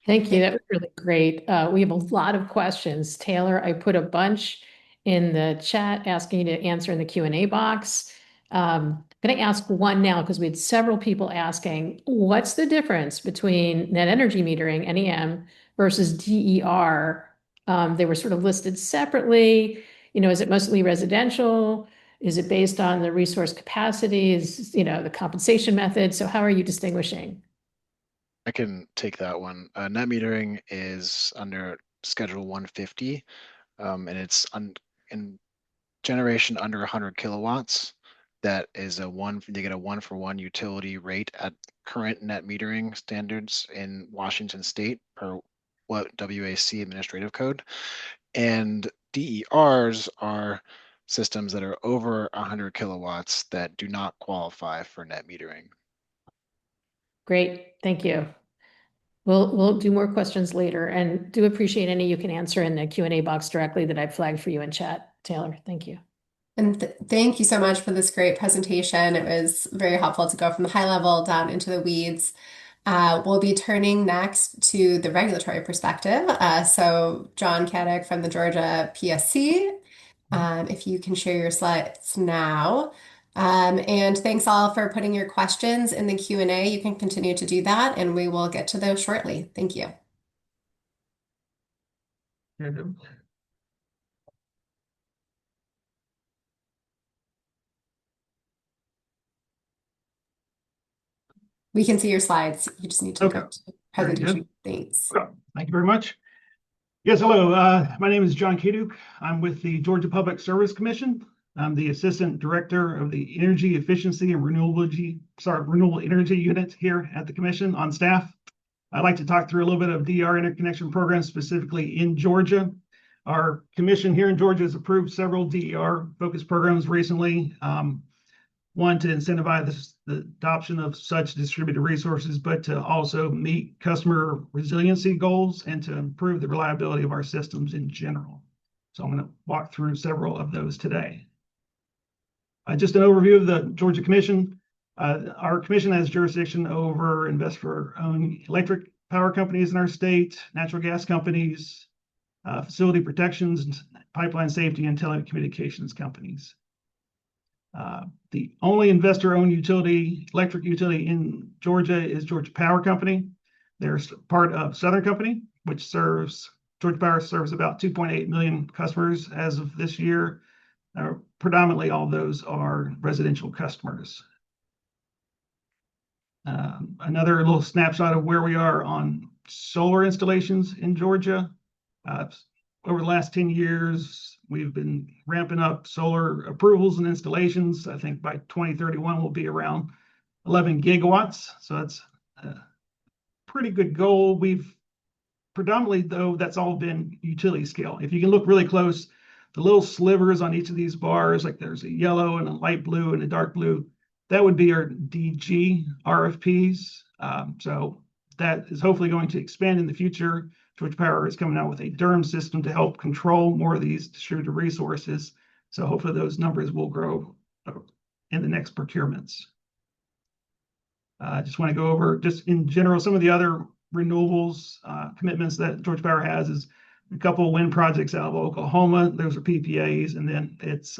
Thank you. That was really great. We have a lot of questions. Taylor, I put a bunch in the chat asking you to answer in the Q&A box. I'm going to ask one now because we had several people asking, what's the difference between net energy metering, NEM, versus DER? They were sort of listed separately. Is it mostly residential? Is it based on the resource capacity? Is, the compensation method? So how are you distinguishing? I can take that one. Net metering is under Schedule 150, and it's in generation under 100 kilowatts. That is they get a 1-for-1 utility rate at current net metering standards in Washington State per WAC administrative code. And DERs are systems that are over 100 kilowatts that do not qualify for net metering. Great, thank you. We'll do more questions later, and do appreciate any you can answer in the Q&A box directly that I've flagged for you in chat. Taylor, thank you. And thank you so much for this great presentation. It was very helpful to go from the high level down into the weeds. We'll be turning next to the regulatory perspective. So John Kaduk from the Georgia PSC, if you can share your slides now. And thanks all for putting your questions in the Q&A. You can continue to do that, and we will get to those shortly. Thank you. We can see your slides. You just need to Okay. go to Very presentation. good. Thanks. Okay. Thank you very much. Yes, hello. My name is John Kaduk. I'm with the Georgia Public Service Commission. I'm the Assistant Director of the Energy Efficiency and Renewable Energy Unit here at the Commission on staff. I'd like to talk through a little bit of DER interconnection programs specifically in Georgia. Our commission here in Georgia has approved several DER focused programs recently. One, to incentivize the adoption of such distributed resources, but to also meet customer resiliency goals and to improve the reliability of our systems in general. So I'm going to walk through several of those today. Just an overview of the Georgia Commission. Our commission has jurisdiction over investor-owned electric power companies in our state, natural gas companies, facility protections, pipeline safety, and telecommunications companies. The only investor-owned electric utility in Georgia is Georgia Power Company. They're part of Southern Company, which Georgia Power serves about 2.8 million customers as of this year. Predominantly, all those are residential customers. Another little snapshot of where we are on solar installations in Georgia. Over the last 10 years, we've been ramping up solar approvals and installations. I think by 2031, we'll be around 11 gigawatts. So that's a pretty good goal. We've predominantly, though, that's all been utility scale. If you can look really close, the little slivers on each of these bars, like there's a yellow and a light blue and a dark blue, that would be our DG RFPs. So that is hopefully going to expand in the future. Georgia Power is coming out with a DERM system to help control more of these distributed resources. So hopefully those numbers will grow in the next procurements. I just want to go over, just in general, some of the other renewables commitments that Georgia Power has is a couple of wind projects out of Oklahoma. Those are PPAs. And then it's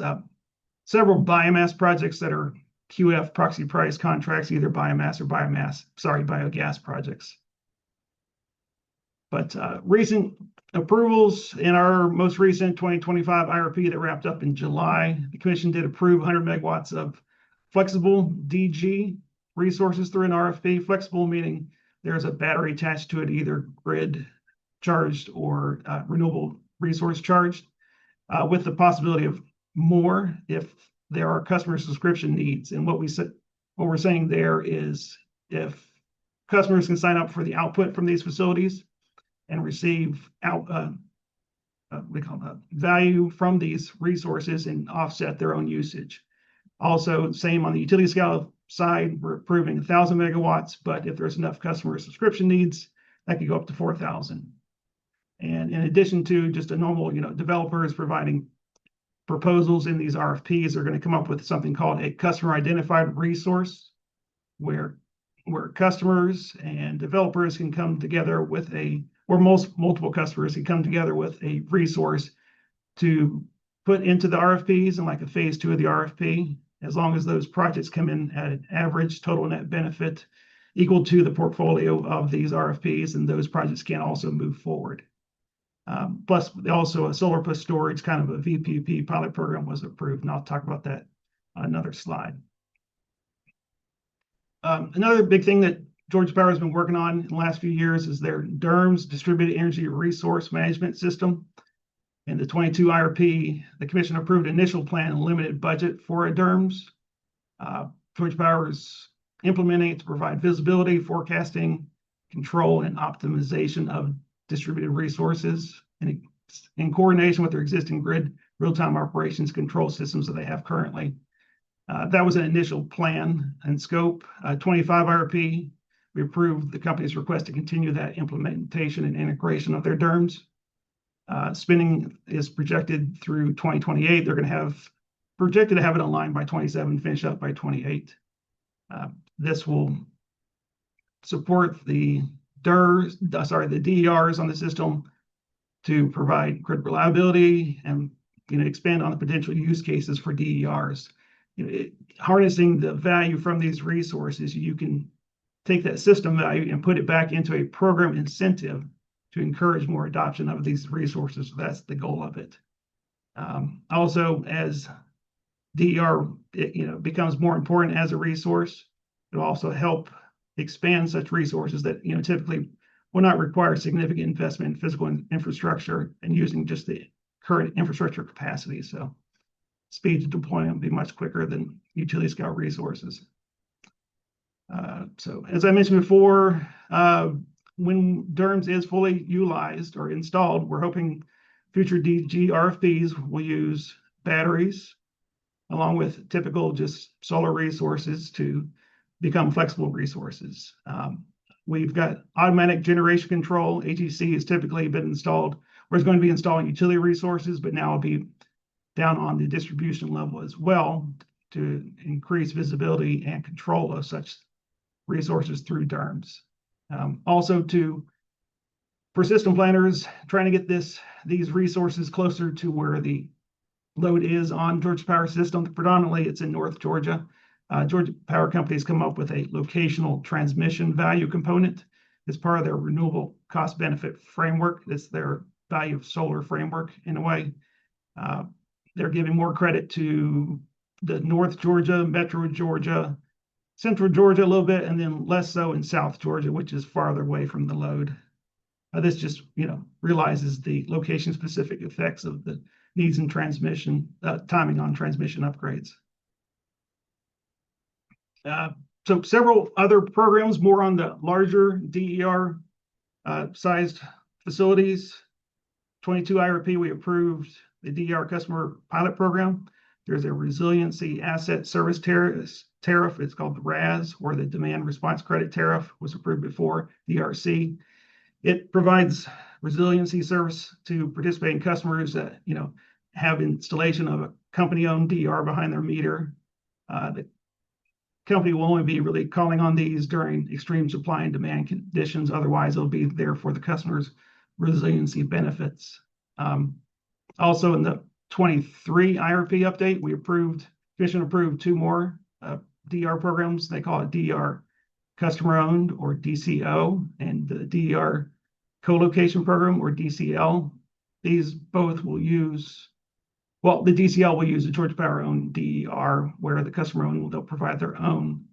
several biomass projects that are QF proxy price contracts, either biogas projects. But recent approvals in our most recent 2025 IRP that wrapped up in July, the Commission did approve 100 megawatts of flexible DG resources through an RFP. Flexible meaning there's a battery attached to it, either grid charged or renewable resource charged, with the possibility of more if there are customer subscription needs. And what we're saying there is if customers can sign up for the output from these facilities and receive value from these resources and offset their own usage. Also, same on the utility scale side, we're approving 1,000 megawatts, but if there's enough customer subscription needs, that could go up to 4,000. And in addition to just a normal, developers providing proposals in these RFPs, are going to come up with something called a customer identified resource, where customers and developers can come together with multiple customers can come together with a resource to put into the RFPs and like a phase 2 of the RFP, as long as those projects come in at an average total net benefit equal to the portfolio of these RFPs, and those projects can also move forward. Plus, also a solar plus storage, kind of a VPP pilot program was approved, and I'll talk about that on another slide. Another big thing that Georgia Power has been working on in the last few years is their DERMS, Distributed Energy Resource Management System. In the 22 IRP, the Commission approved initial plan and limited budget for a DERMS. Georgia Power is implementing it to provide visibility, forecasting, control, and optimization of distributed resources in coordination with their existing grid real-time operations control systems that they have currently. That was an initial plan and scope. 25 IRP, we approved the company's request to continue that implementation and integration of their DERMS. Spending is projected through 2028. They're going to projected to have it online by 27, finish up by 28. This will support the DERs on the system to provide grid reliability and expand on the potential use cases for DERs. Harnessing the value from these resources, you can take that system value and put it back into a program incentive to encourage more adoption of these resources. So that's the goal of it. Also, as DER becomes more important as a resource, it'll also help expand such resources that typically will not require significant investment in physical infrastructure and using just the current infrastructure capacity. So speed to deployment will be much quicker than utility scale resources. So as I mentioned before, when DERMS is fully utilized or installed, we're hoping future DG RFPs will use batteries along with typical just solar resources to become flexible resources. We've got automatic generation control. AGC has typically been installed, or is going to be installing utility resources, but now it'll be down on the distribution level as well to increase visibility and control of such resources through DERMS. Also for system planners, trying to get these resources closer to where the load is on Georgia Power system. Predominantly, it's in North Georgia. Georgia Power Company has come up with a locational transmission value component as part of their renewable cost benefit framework. It's their value of solar framework in a way. They're giving more credit to the North Georgia, Metro Georgia, Central Georgia a little bit, and then less so in South Georgia, which is farther away from the load. This just, realizes the location-specific effects of the needs and transmission, timing on transmission upgrades. So several other programs, more on the larger DER sized facilities. 22 IRP, we approved the DER customer pilot program. There's a resiliency asset service tariff. It's called the RAS, or the demand response credit tariff, was approved before, DRC. It provides resiliency service to participating customers that have installation of a company-owned DER behind their meter. The company will only be really calling on these during extreme supply and demand conditions. Otherwise, it'll be there for the customer's resiliency benefits. Also, in the 23 IRP update, Commission approved 2 more DER programs. They call it DER customer-owned, or DCO, and the DER co-location program, or DCL. These both will use, the DCL will use the Georgia Power-owned DER, where the customer-owned they'll provide their own.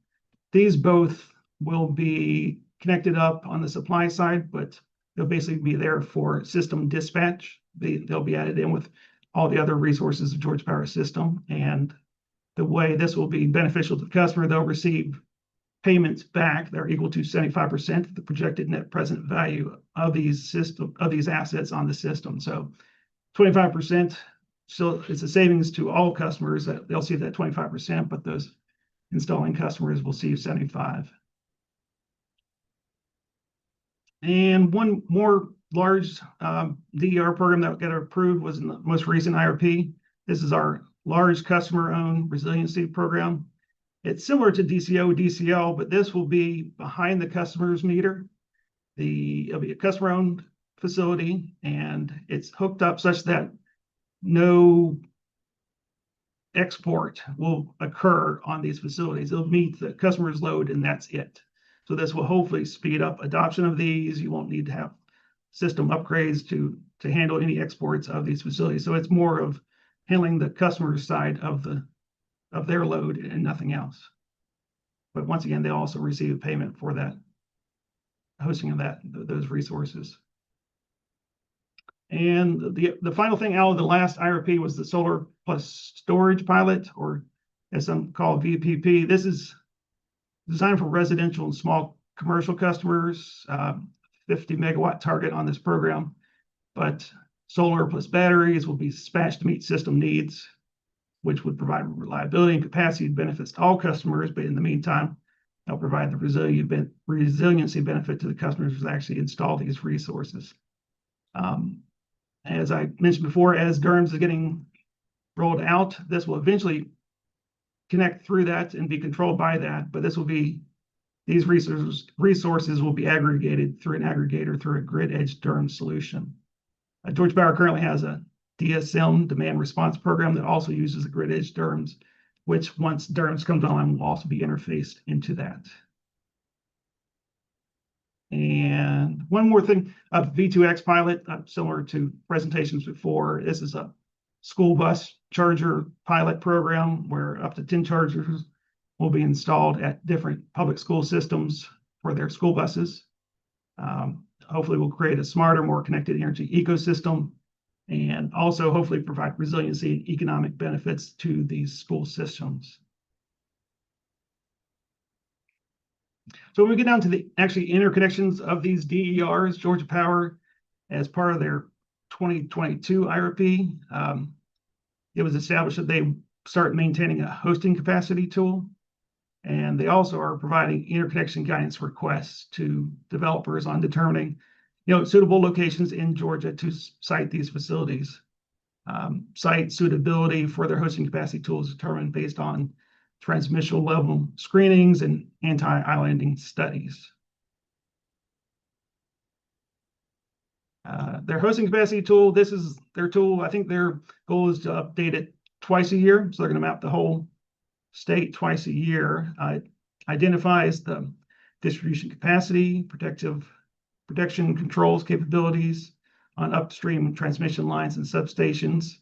These both will be connected up on the supply side, but they'll basically be there for system dispatch. They'll be added in with all the other resources of Georgia Power system. And the way this will be beneficial to the customer, they'll receive payments back that are equal to 75% of the projected net present value of these assets on the system. So 25%, still it's a savings to all customers. They'll see that 25%, but those installing customers will see 75%. And one more large DER program that got approved was in the most recent IRP. This is our large customer-owned resiliency program. It's similar to DCO, DCL, but this will be behind the customer's meter. It'll be a customer-owned facility, and it's hooked up such that no export will occur on these facilities. It'll meet the customer's load, and that's it. So this will hopefully speed up adoption of these. You won't need to have system upgrades to handle any exports of these facilities. So it's more of handling the customer's side of their load and nothing else. But once again, they also receive payment for that hosting of those resources. And the final thing out of the last IRP was the solar plus storage pilot, or as some call VPP. This is designed for residential and small commercial customers, 50 megawatt target on this program. But solar plus batteries will be dispatched to meet system needs, which would provide reliability and capacity benefits to all customers. But in the meantime, they'll provide the resiliency benefit to the customers who actually install these resources. As I mentioned before, as DERMS is getting rolled out, this will eventually connect through that and be controlled by that. But these resources will be aggregated through an aggregator through a grid edge DERMS solution. Georgia Power currently has a DSM, demand response program, that also uses the grid edge DERMS, which once DERMS comes online will also be interfaced into that. And one more thing, a V2X pilot, similar to presentations before. This is a school bus charger pilot program where up to 10 chargers will be installed at different public school systems for their school buses. Hopefully we'll create a smarter, more connected energy ecosystem, and also hopefully provide resiliency and economic benefits to these school systems. So when we get down to the actually interconnections of these DERs, Georgia Power, as part of their 2022 IRP, it was established that they start maintaining a hosting capacity tool. And they also are providing interconnection guidance requests to developers on determining, suitable locations in Georgia to site these facilities. Site suitability for their hosting capacity tools is determined based on transmission level screenings and anti-islanding studies. Their hosting capacity tool, this is their tool. I think their goal is to update it twice a year. So they're going to map the whole state twice a year. Identifies the distribution capacity, protection controls capabilities on upstream transmission lines and substations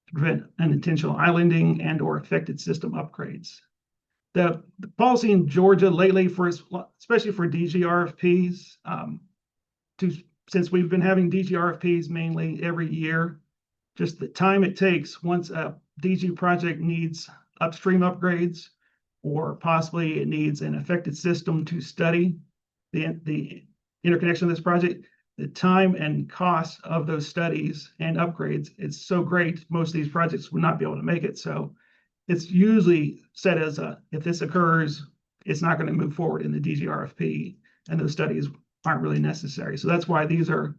to prevent unintentional islanding and or affected system upgrades. The policy in Georgia lately, especially for DG RFPs, since we've been having DG RFPs mainly every year, just the time it takes once a DG project needs upstream upgrades, or possibly it needs an affected system to study the interconnection of this project, the time and cost of those studies and upgrades, it's so great, most of these projects would not be able to make it. So it's usually set as if this occurs, it's not going to move forward in the DG RFP, and those studies aren't really necessary. So that's why these are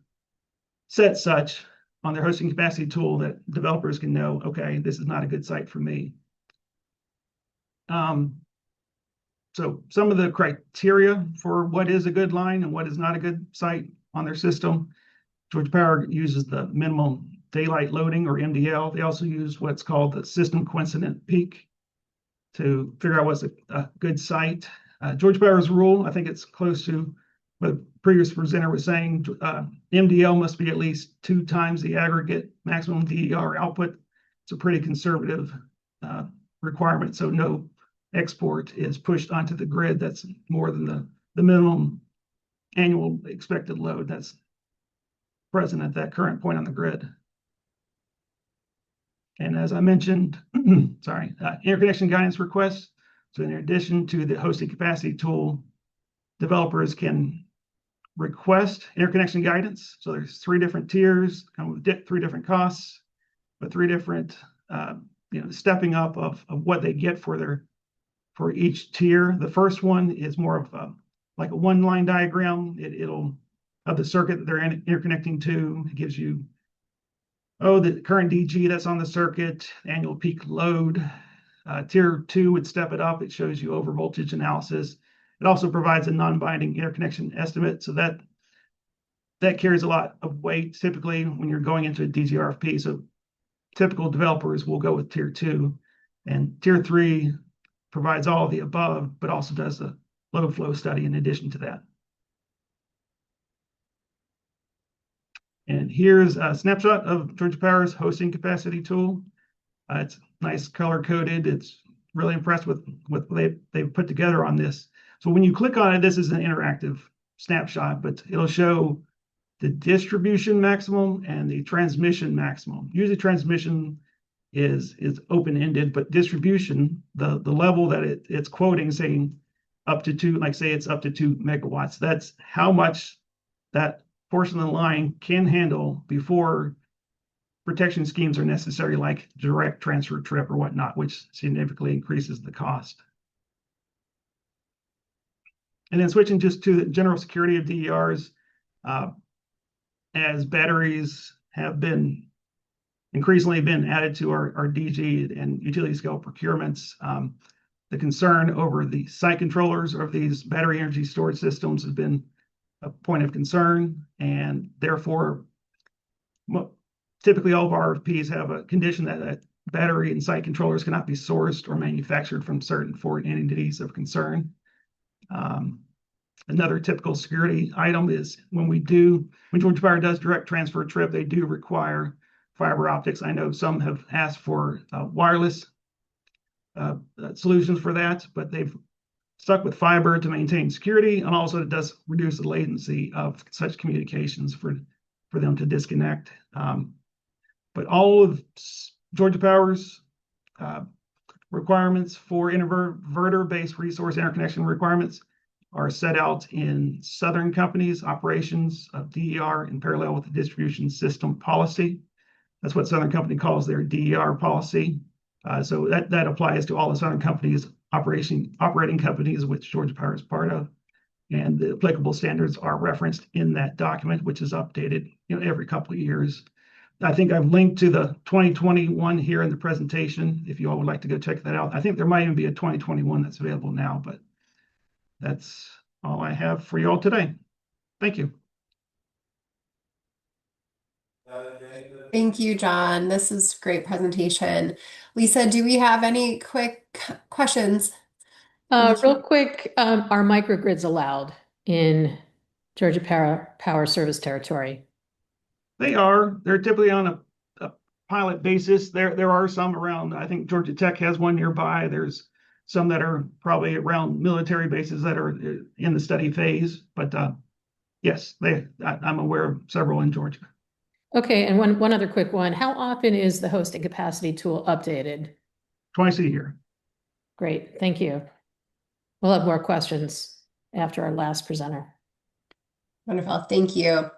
set such on their hosting capacity tool that developers can know, okay, this is not a good site for me. So some of the criteria for what is a good line and what is not a good site on their system, Georgia Power uses the minimum daylight loading, or MDL. They also use what's called the system coincident peak to figure out what's a good site. Georgia Power's rule, I think it's close to what the previous presenter was saying, MDL must be at least 2 times the aggregate maximum DER output. It's a pretty conservative requirement, so no export is pushed onto the grid that's more than the minimum annual expected load that's present at that current point on the grid. And as I mentioned, interconnection guidance requests. So in addition to the hosting capacity tool, developers can request interconnection guidance. So there's 3 different tiers, come with 3 different costs, but 3 different stepping up of what they get for each tier. The first one is more of like a 1-line diagram. It'll of the circuit that they're interconnecting to. It gives you the current DG that's on the circuit, annual peak load. Tier 2 would step it up. It shows you over voltage analysis. It also provides a non-binding interconnection estimate. So that carries a lot of weight typically when you're going into a DG RFP. So typical developers will go with tier 2, and tier 3 provides all of the above, but also does a load flow study in addition to that. And here's a snapshot of Georgia Power's hosting capacity tool. It's nice color coded. It's really impressed with what they've put together on this. So when you click on it, this is an interactive snapshot, but it'll show the distribution maximum and the transmission maximum. Usually transmission is open-ended, but distribution, the level that it's quoting, saying up to 2, like say it's up to 2 megawatts. That's how much that portion of the line can handle before protection schemes are necessary, like direct transfer trip or whatnot, which significantly increases the cost. And then switching just to the general security of DERs, as batteries have been increasingly been added to our DG and utility scale procurements, the concern over the site controllers of these battery energy storage systems has been a point of concern, and therefore typically all of our RFPs have a condition that battery and site controllers cannot be sourced or manufactured from certain foreign entities of concern. Another typical security item is when Georgia Power does direct transfer trip, they do require fiber optics. I know some have asked for wireless solutions for that, but they've stuck with fiber to maintain security, and also it does reduce the latency of such communications for them to disconnect. But all of Georgia Power's requirements for inverter-based resource interconnection requirements are set out in Southern Company's operations of DER in parallel with the distribution system policy. That's what Southern Company calls their DER policy. So that applies to all the Southern Company's operating companies, which Georgia Power is part of. And the applicable standards are referenced in that document, which is updated every couple of years. I think I've linked to the 2021 here in the presentation, if you all would like to go check that out. I think there might even be a 2021 that's available now, but that's all I have for you all today. Thank you. Thank you, John. This is a great presentation. Lisa, do we have any quick questions? Real quick, are microgrids allowed in Georgia Power service territory? They are. They're typically on a pilot basis. There are some around. I think Georgia Tech has one nearby. There's some that are probably around military bases that are in the study phase. But yes, I'm aware of several in Georgia. Okay, and one other quick one. How often is the hosting capacity tool updated? Twice a year. Great, thank you. We'll have more questions after our last presenter. Wonderful, thank you.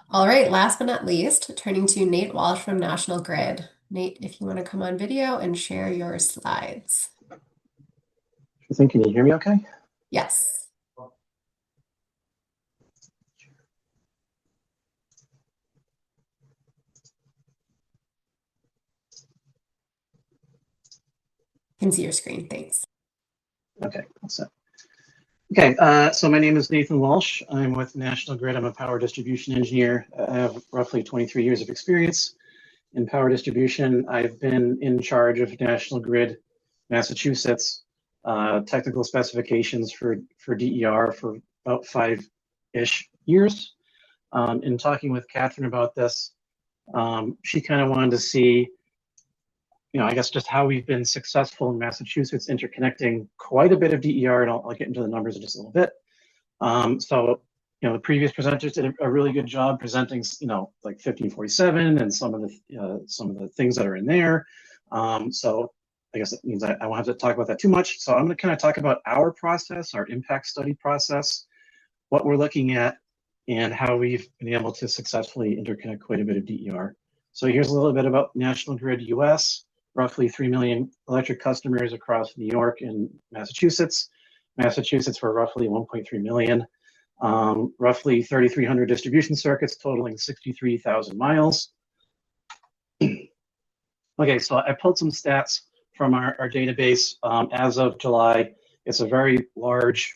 All right, last but not least, turning to Nate Walsh from National Grid. Nate, if you want to come on video and share your slides. I think, can you hear me okay? Yes. Can see your screen, thanks. Okay, so. Okay, so my name is Nathan Walsh. I'm with National Grid. I'm a power distribution engineer. I have roughly 23 years of experience in power distribution. I've been in charge of National Grid Massachusetts technical specifications for DER for about 5-ish years. In talking with Kathryn about this, she kind of wanted to see, I guess just how we've been successful in Massachusetts interconnecting quite a bit of DER, and I'll get into the numbers in just a little bit. So, the previous presenters did a really good job presenting, like 1547 and some of the things that are in there. So I guess that means I won't have to talk about that too much. So I'm going to kind of talk about our process, our impact study process, what we're looking at, and how we've been able to successfully interconnect quite a bit of DER. So here's a little bit about National Grid US. Roughly 3 million electric customers across New York and Massachusetts. Massachusetts were roughly 1.3 million. Roughly 3,300 distribution circuits totaling 63,000 miles. Okay, so I pulled some stats from our database as of July. It's a very large,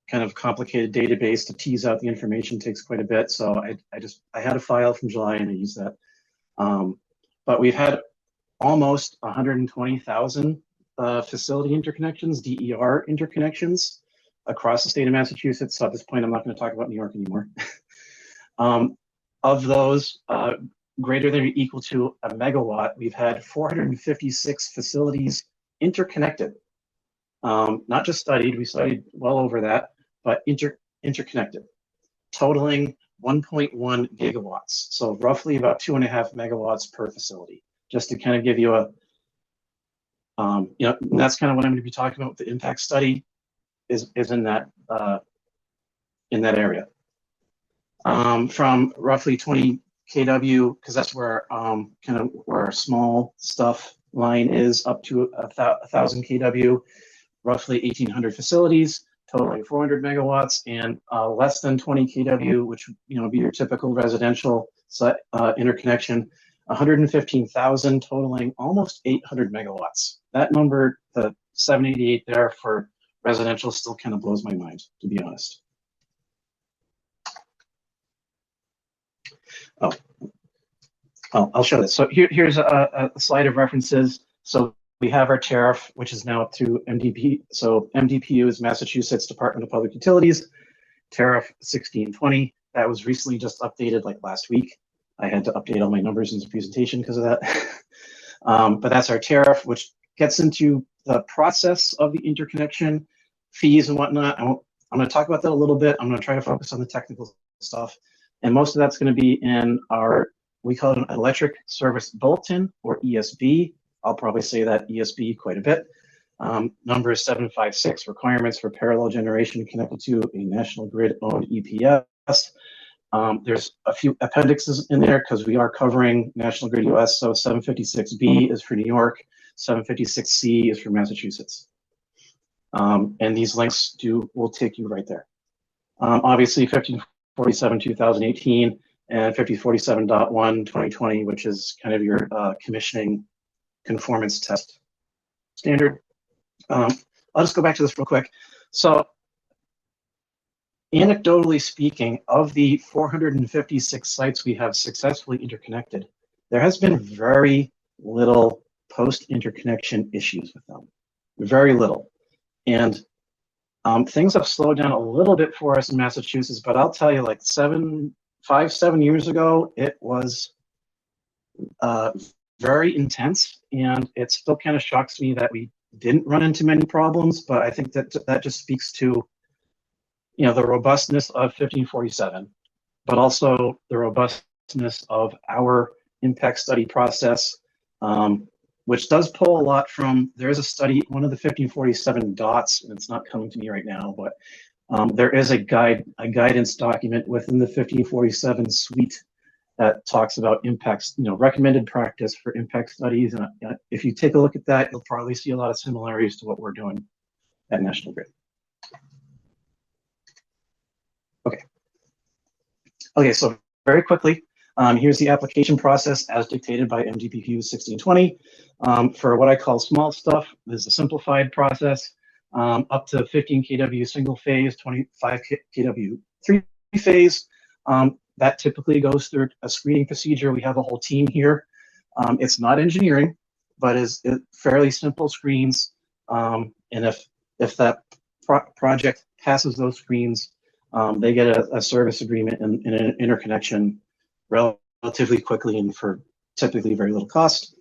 kind of complicated database. To tease out the information takes quite a bit. So I had a file from July and I used that. But we've had almost 120,000 facility interconnections, DER interconnections across the state of Massachusetts. So at this point, I'm not going to talk about New York anymore. Of those, greater than or equal to a megawatt, we've had 456 facilities interconnected. Not just studied, we studied well over that, but interconnected, totaling 1.1 gigawatts. So roughly about 2.5 megawatts per facility. Just to kind of give you a, that's kind of what I'm going to be talking about with the impact study is in that area. From roughly 20 kW, because that's where kind of where our small stuff line is, up to 1,000 kW, roughly 1,800 facilities, totaling 400 megawatts, and less than 20 kW, which would be your typical residential interconnection. 115,000, totaling almost 800 megawatts. That number, the 788 there for residential, still kind of blows my mind, to be honest. I'll show this. So here's a slide of references. So we have our tariff, which is now up to MDP. So MDPU is Massachusetts Department of Public Utilities, tariff 1620. That was recently just updated like last week. I had to update all my numbers in the presentation because of that. But that's our tariff, which gets into the process of the interconnection, fees and whatnot. I'm going to talk about that a little bit. I'm going to try to focus on the technical stuff. And most of that's going to be in our, we call it an electric service bulletin, or ESB. I'll probably say that ESB quite a bit. Number is 756, requirements for parallel generation connected to a national grid owned EPS. There's a few appendixes in there because we are covering National Grid US. So 756B is for New York, 756C is for Massachusetts. And these links will take you right there. Obviously 1547 2018 and 5047.1 2020, which is kind of your commissioning conformance test standard. I'll just go back to this real quick. So anecdotally speaking, of the 456 sites we have successfully interconnected, there has been very little post-interconnection issues with them. Very little. And things have slowed down a little bit for us in Massachusetts, but I'll tell you, like 7 years ago, it was very intense, and it still kind of shocks me that we didn't run into many problems, but I think that just speaks to, you know, the robustness of 1547, but also the robustness of our impact study process, which does pull a lot from, there is a study, one of the 1547 dots, and it's not coming to me right now, but there is a guidance document within the 1547 suite that talks about impacts, you know, recommended practice for impact studies. And if you take a look at that, you'll probably see a lot of similarities to what we're doing at National Grid. Okay, so very quickly, here's the application process as dictated by MDPQ 1620. For what I call small stuff, this is a simplified process, up to 15 kW single phase, 25 kW three phase. That typically goes through a screening procedure. We have a whole team here. It's not engineering, but is fairly simple screens. And if that project passes those screens, they get a service agreement and an interconnection relatively quickly and for typically very little cost.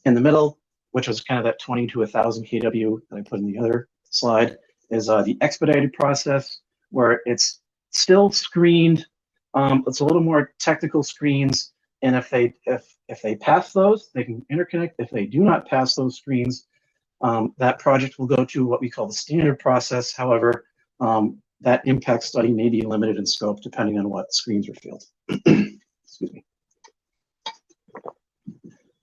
In the middle, which was kind of that 20 to 1,000 kW that I put in the other slide, is the expedited process, where it's still screened. It's a little more technical screens, and if they pass those, they can interconnect. If they do not pass those screens, that project will go to what we call the standard process. However, that impact study may be limited in scope depending on what screens are filled. Excuse me.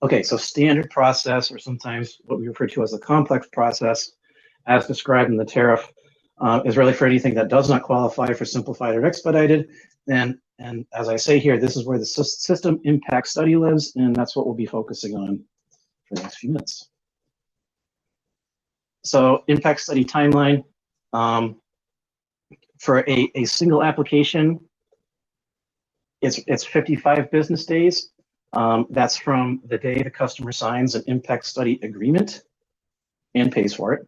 Okay, so standard process, or sometimes what we refer to as a complex process, as described in the tariff, is really for anything that does not qualify for simplified or expedited. And as I say here, this is where the system impact study lives, and that's what we'll be focusing on for the next few minutes. So impact study timeline. For a single application, it's 55 business days. That's from the day the customer signs an impact study agreement and pays for it.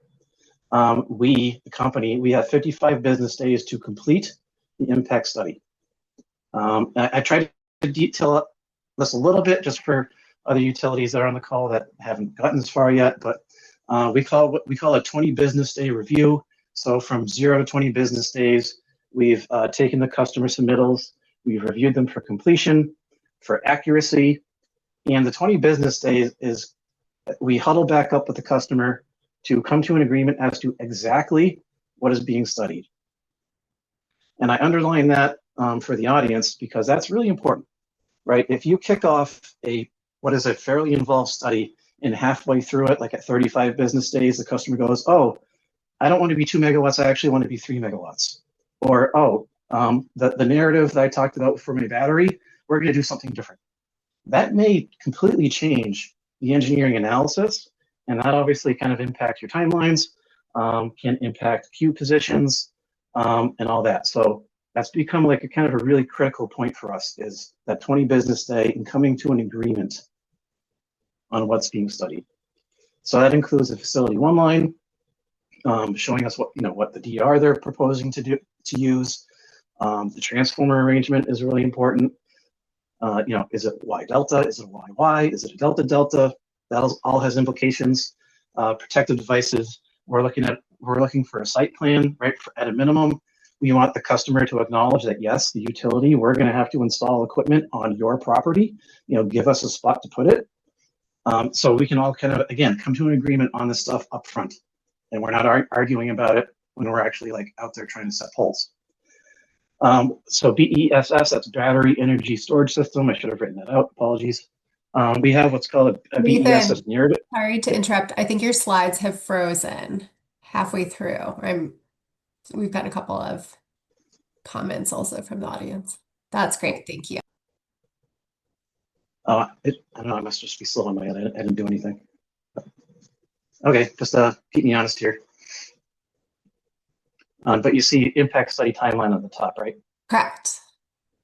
We, the company, we have 55 business days to complete the impact study. I tried to detail this a little bit just for other utilities that are on the call that haven't gotten as far yet, but we call a 20 business day review. So from 0 to 20 business days, we've taken the customer submittals, we've reviewed them for completion, for accuracy, and the 20 business days is we huddle back up with the customer to come to an agreement as to exactly what is being studied. And I underline that for the audience because that's really important, right? If you kick off what is a fairly involved study and halfway through it, like at 35 business days, the customer goes, oh, I don't want to be 2 megawatts, I actually want to be 3 megawatts. Or, oh, the narrative that I talked about for my battery, we're going to do something different. That may completely change the engineering analysis, and that obviously kind of impacts your timelines, can impact queue positions, and all that. So that's become like a kind of a really critical point for us, is that 20 business day and coming to an agreement on what's being studied. So that includes the facility one line, showing us what the DR they're proposing to use. The transformer arrangement is really important. Is it Y delta? Is it a YY? Is it a delta delta? That all has implications. Protective devices. We're looking at we're looking for a site plan, right? At a minimum, we want the customer to acknowledge that, yes, the utility, we're going to have to install equipment on your property, give us a spot to put it. So we can all kind of, again, come to an agreement on this stuff up front. And we're not arguing about it when we're actually like out there trying to set poles. So BESS, that's Battery Energy Storage System. I should have written that out, apologies. We have what's called a BESS narrative. Sorry to interrupt. I think your slides have frozen halfway through. We've got a couple of comments also from the audience. That's great. Thank you. I don't know. I must just be slow on my end. I didn't do anything. Okay, just keep me honest here. But you see impact study timeline on the top, right? Correct.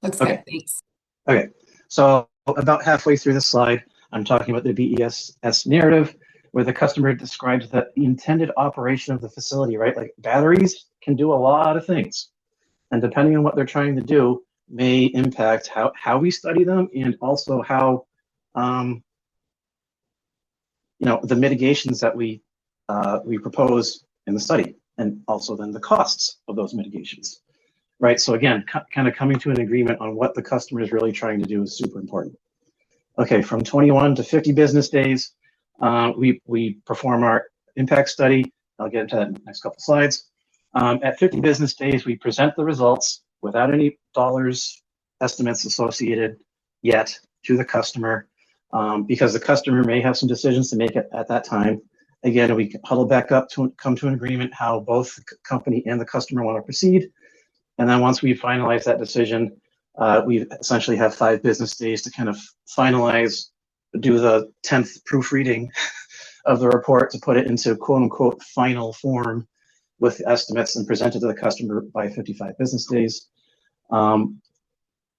Looks Okay. good. Thanks. Okay, so about halfway through the slide, I'm talking about the BESS narrative, where the customer describes the intended operation of the facility, right? Like batteries can do a lot of things. And depending on what they're trying to do, may impact how we study them, and also how the mitigations that we propose in the study, and also then the costs of those mitigations, right? So again, kind of coming to an agreement on what the customer is really trying to do is super important. Okay, from 21 to 50 business days, we perform our impact study. I'll get into that in the next couple slides. At 50 business days, we present the results without any dollars estimates associated yet to the customer, because the customer may have some decisions to make at that time. Again, we huddle back up to come to an agreement how both the company and the customer want to proceed. And then once we finalize that decision, we essentially have 5 business days to kind of finalize, do the 10th proofreading of the report to put it into quote unquote final form with estimates and present it to the customer by 55 business days.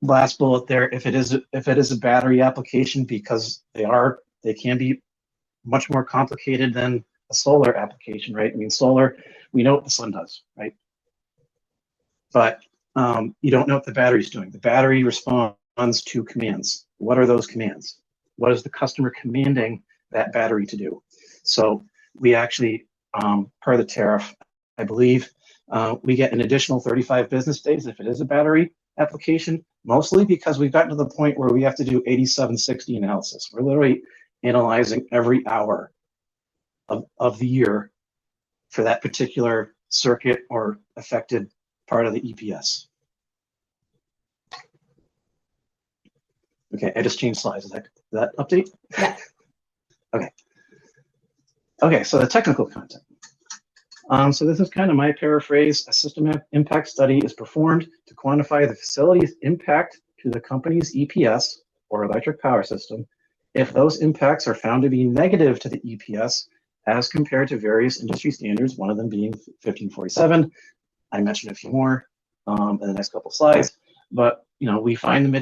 Last bullet there, if it is a battery application, because they can be much more complicated than a solar application, right? I mean, solar, we know what the sun does, right? But you don't know what the battery's doing. The battery responds to commands. What are those commands? What is the customer commanding that battery to do? So we actually, per the tariff, I believe, we get an additional 35 business days if it is a battery application, mostly because we've gotten to the point where we have to do 8760 analysis. We're literally analyzing every hour of the year for that particular circuit or affected part of the EPS. Okay, I just changed slides. Is that update? Yeah. Okay. Okay, so the technical content. So this is kind of my paraphrase. A system impact study is performed to quantify the facility's impact to the company's EPS, or electric power system, if those impacts are found to be negative to the EPS as compared to various industry standards, one of them being 1547. I mentioned a few more in the next couple slides, but we find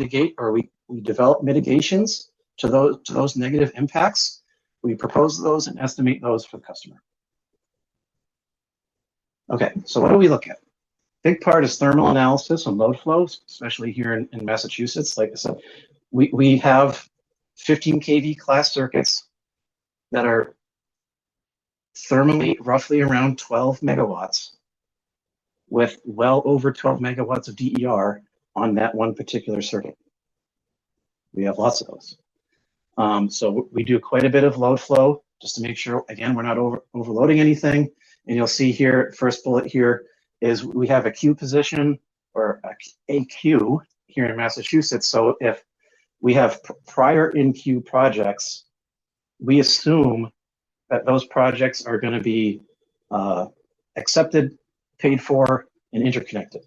we develop mitigations to those negative impacts. We propose those and estimate those for the customer. Okay, so what do we look at? Big part is thermal analysis and load flows, especially here in Massachusetts. Like I said, we have 15 kV class circuits that are thermally roughly around 12 megawatts with well over 12 megawatts of DER on that one particular circuit. We have lots of those. So we do quite a bit of load flow just to make sure, again, we're not overloading anything. And you'll see here, first bullet here is we have a queue position, or a queue here in Massachusetts. So if we have prior in-queue projects, we assume that those projects are going to be accepted, paid for, and interconnected.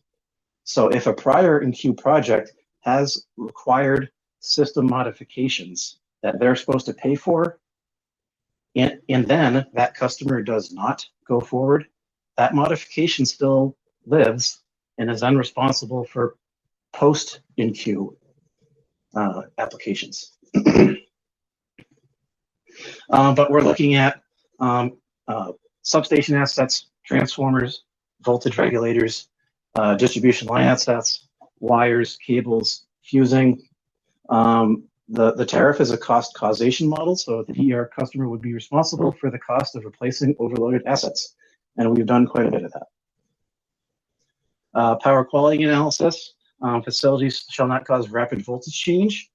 So if a prior in-queue project has required system modifications that they're supposed to pay for, and then that customer does not go forward, that modification still lives and is unresponsible for post in-queue applications. But we're looking at substation assets, transformers, voltage regulators, distribution line assets, wires, cables, fusing. The tariff is a cost causation model, so the DER customer would be responsible for the cost of replacing overloaded assets. and we've done quite a bit of that. Power quality analysis. Facilities shall not cause rapid voltage change,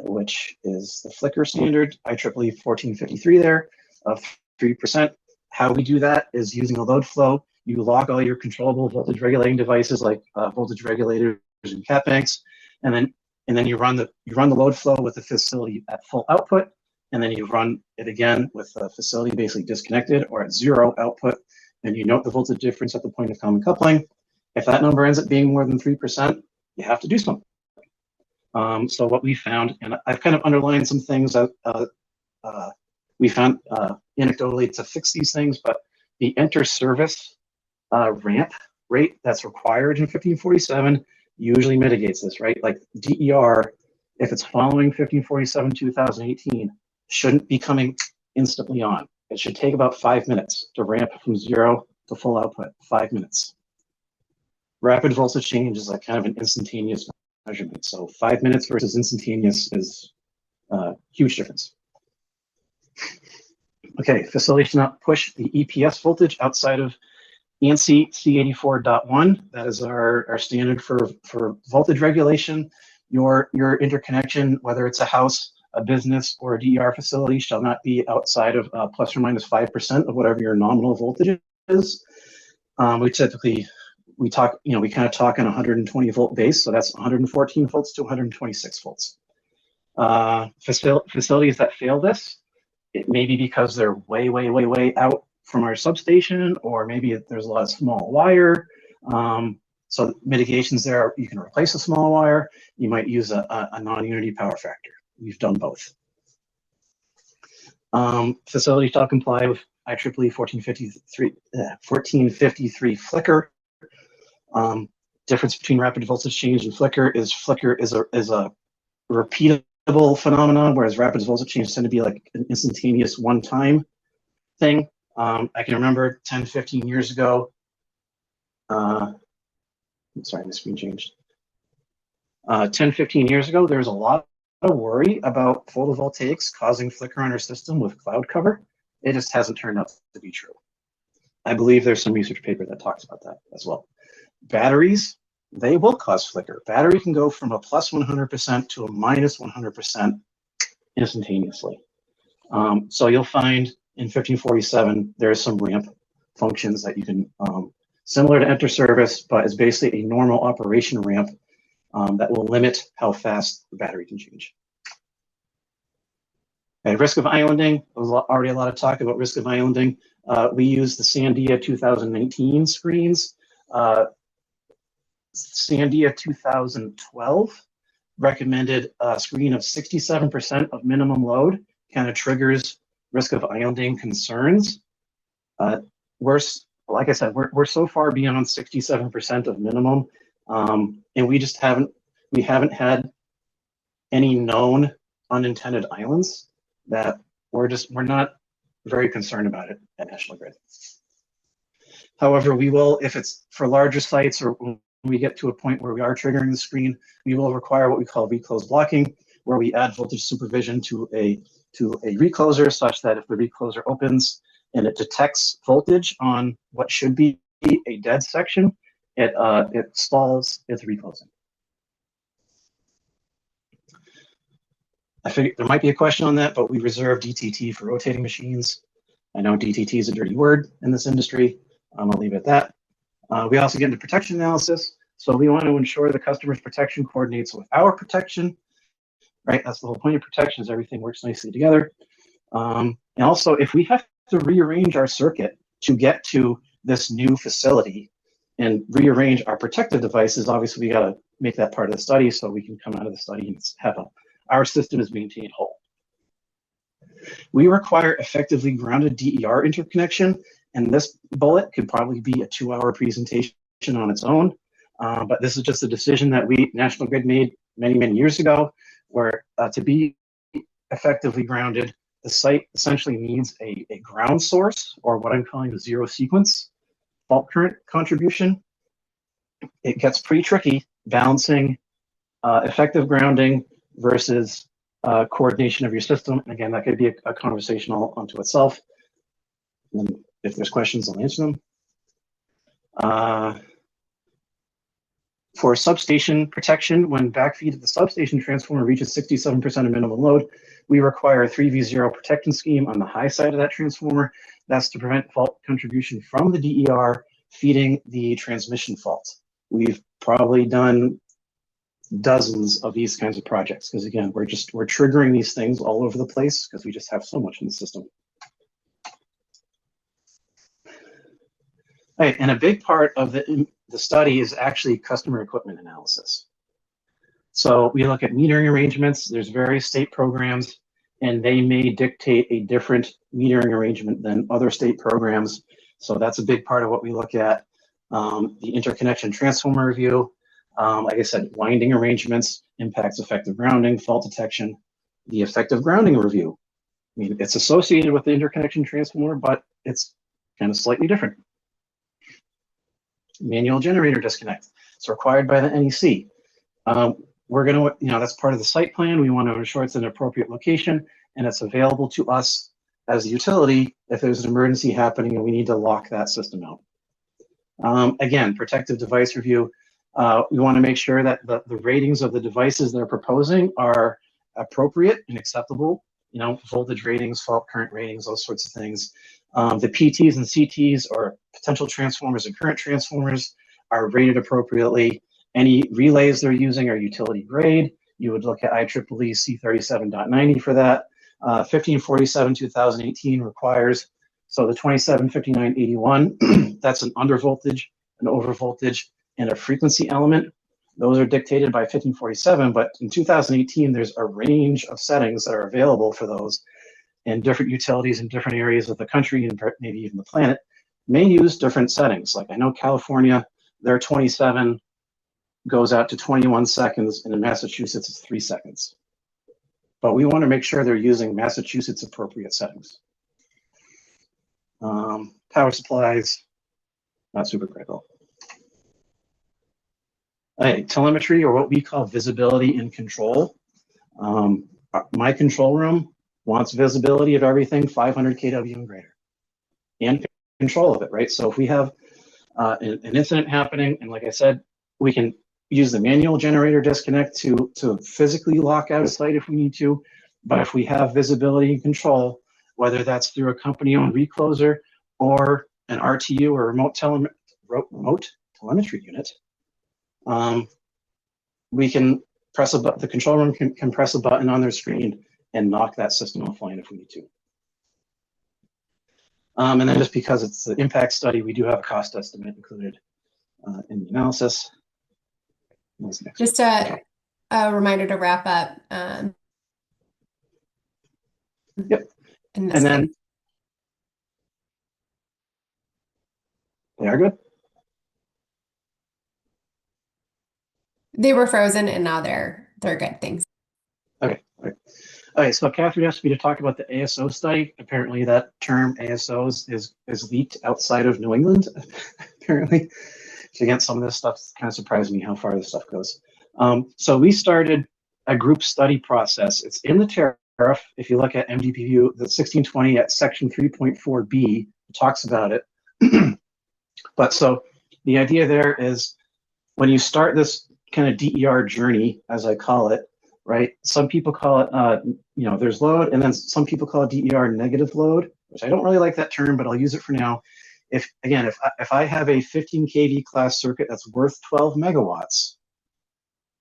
which is the flicker standard, IEEE 1453 there, of 3%. How we do that is using a load flow. You log all your controllable voltage regulating devices like voltage regulators and cat banks, and then you run the load flow with the facility at full output, and then you run it again with the facility basically disconnected or at zero output, and you note the voltage difference at the point of common coupling. If that number ends up being more than 3%, you have to do something. So what we found, and I've kind of underlined some things that we found anecdotally to fix these things, but the inter-service ramp rate that's required in 1547 usually mitigates this, right? Like DER, if it's following 1547 2018, shouldn't be coming instantly on. It should take about 5 minutes to ramp from zero to full output, 5 minutes. Rapid voltage change is like kind of an instantaneous measurement. So 5 minutes versus instantaneous is a huge difference. Okay, facility should not push the EPS voltage outside of ANSI C84.1. That is our standard for voltage regulation. Your interconnection, whether it's a house, a business, or a DER facility, shall not be outside of plus or minus 5% of whatever your nominal voltage is. We kind of talk on 120 volt base, so that's 114 volts to 126 volts. Facilities that fail this, it may be because they're way out from our substation, or maybe there's a lot of small wire. So mitigations there, you can replace a small wire. You might use a non-unity power factor. We've done both. Facilities shall comply with IEEE 1453 flicker. Difference between rapid voltage change and flicker is a repeatable phenomenon, whereas rapid voltage change tend to be like an instantaneous one-time thing. I can remember 10, 15 years ago, sorry, my screen changed. 10, 15 years ago, there was a lot of worry about photovoltaics causing flicker on our system with cloud cover. It just hasn't turned out to be true. I believe there's some research paper that talks about that as well. Batteries, they will cause flicker. Battery can go from a plus 100% to a minus 100% instantaneously. So you'll find in 1547, there's some ramp functions that you can, similar to enter service, but it's basically a normal operation ramp that will limit how fast the battery can change. Okay, risk of islanding, there was already a lot of talk about risk of islanding. We use the Sandia 2019 screens. Sandia 2012 recommended a screen of 67% of minimum load, kind of triggers risk of islanding concerns. Like I said, we're so far beyond 67% of minimum, and we haven't had any known unintended islands that we're not very concerned about it at National Grid. However, we will, if it's for larger sites or when we get to a point where we are triggering the screen, we will require what we call reclose blocking, where we add voltage supervision to a recloser such that if the recloser opens and it detects voltage on what should be a dead section, it stalls its reclosing. I figured there might be a question on that, but we reserve DTT for rotating machines. I know DTT is a dirty word in this industry. I'll leave it at that. We also get into protection analysis. So we want to ensure the customer's protection coordinates with our protection, right? That's the whole point of protection, is everything works nicely together. And also, if we have to rearrange our circuit to get to this new facility and rearrange our protective devices, obviously we got to make that part of the study so we can come out of the study and have our system is maintained whole. We require effectively grounded DER interconnection, and this bullet could probably be a 2-hour presentation on its own. But this is just a decision that National Grid made many years ago, where to be effectively grounded, the site essentially needs a ground source, or what I'm calling the zero sequence fault current contribution. It gets pretty tricky balancing effective grounding versus coordination of your system. And again, that could be a conversation all unto itself. And if there's questions, I'll answer them. For substation protection, when backfeed of the substation transformer reaches 67% of minimum load, we require a 3v0 protection scheme on the high side of that transformer. That's to prevent fault contribution from the DER feeding the transmission fault. We've probably done dozens of these kinds of projects because, again, we're triggering these things all over the place because we just have so much in the system. All right, and a big part of the study is actually customer equipment analysis. So we look at metering arrangements. There's various state programs, and they may dictate a different metering arrangement than other state programs. So that's a big part of what we look at. The interconnection transformer review, like I said, winding arrangements, impacts effective grounding, fault detection, the effective grounding review. I mean, it's associated with the interconnection transformer, but it's kind of slightly different. Manual generator disconnect. It's required by the NEC. We're going to, that's part of the site plan. We want to ensure it's in an appropriate location and it's available to us as a utility if there's an emergency happening and we need to lock that system out. Again, protective device review. We want to make sure that the ratings of the devices they're proposing are appropriate and acceptable. Voltage ratings, fault current ratings, those sorts of things. The PTs and CTs or potential transformers and current transformers are rated appropriately. Any relays they're using are utility grade. You would look at IEEE C37.90 for that. 1547-2018 requires, so the 275981, that's an under voltage, an over voltage, and a frequency element. Those are dictated by 1547, but in 2018, there's a range of settings that are available for those, and different utilities in different areas of the country and maybe even the planet may use different settings. Like I know California, their 27 goes out to 21 seconds, and in Massachusetts, it's 3 seconds. But we want to make sure they're using Massachusetts appropriate settings. Power supplies, not super critical. Telemetry, or what we call visibility and control. My control room wants visibility of everything 500 kW and greater, and control of it, right? So if we have an incident happening, and like I said, we can use the manual generator disconnect to physically lock out a site if we need to. But if we have visibility and control, whether that's through a company-owned recloser or an RTU or remote telemetry unit, we can press a button. The control room can press a button on their screen and knock that system offline if we need to. And then just because it's the impact study, we do have a cost estimate included in the analysis. Just a reminder to wrap up. Yep. And then they are good. They were frozen and now they're good. Thanks. Okay. All right. So Kathryn asked me to talk about the ASO study. Apparently that term ASOs is leaked outside of New England, apparently. So again, some of this stuff kind of surprised me how far this stuff goes. So we started a group study process. It's in the tariff. If you look at MDPU, the 1620 at section 3.4b talks about it. But so the idea there is when you start this kind of DER journey, as I call it, right? Some people call it, there's load, and then some people call it DER negative load, which I don't really like that term, but I'll use it for now. If I have a 15 kV class circuit that's worth 12 megawatts,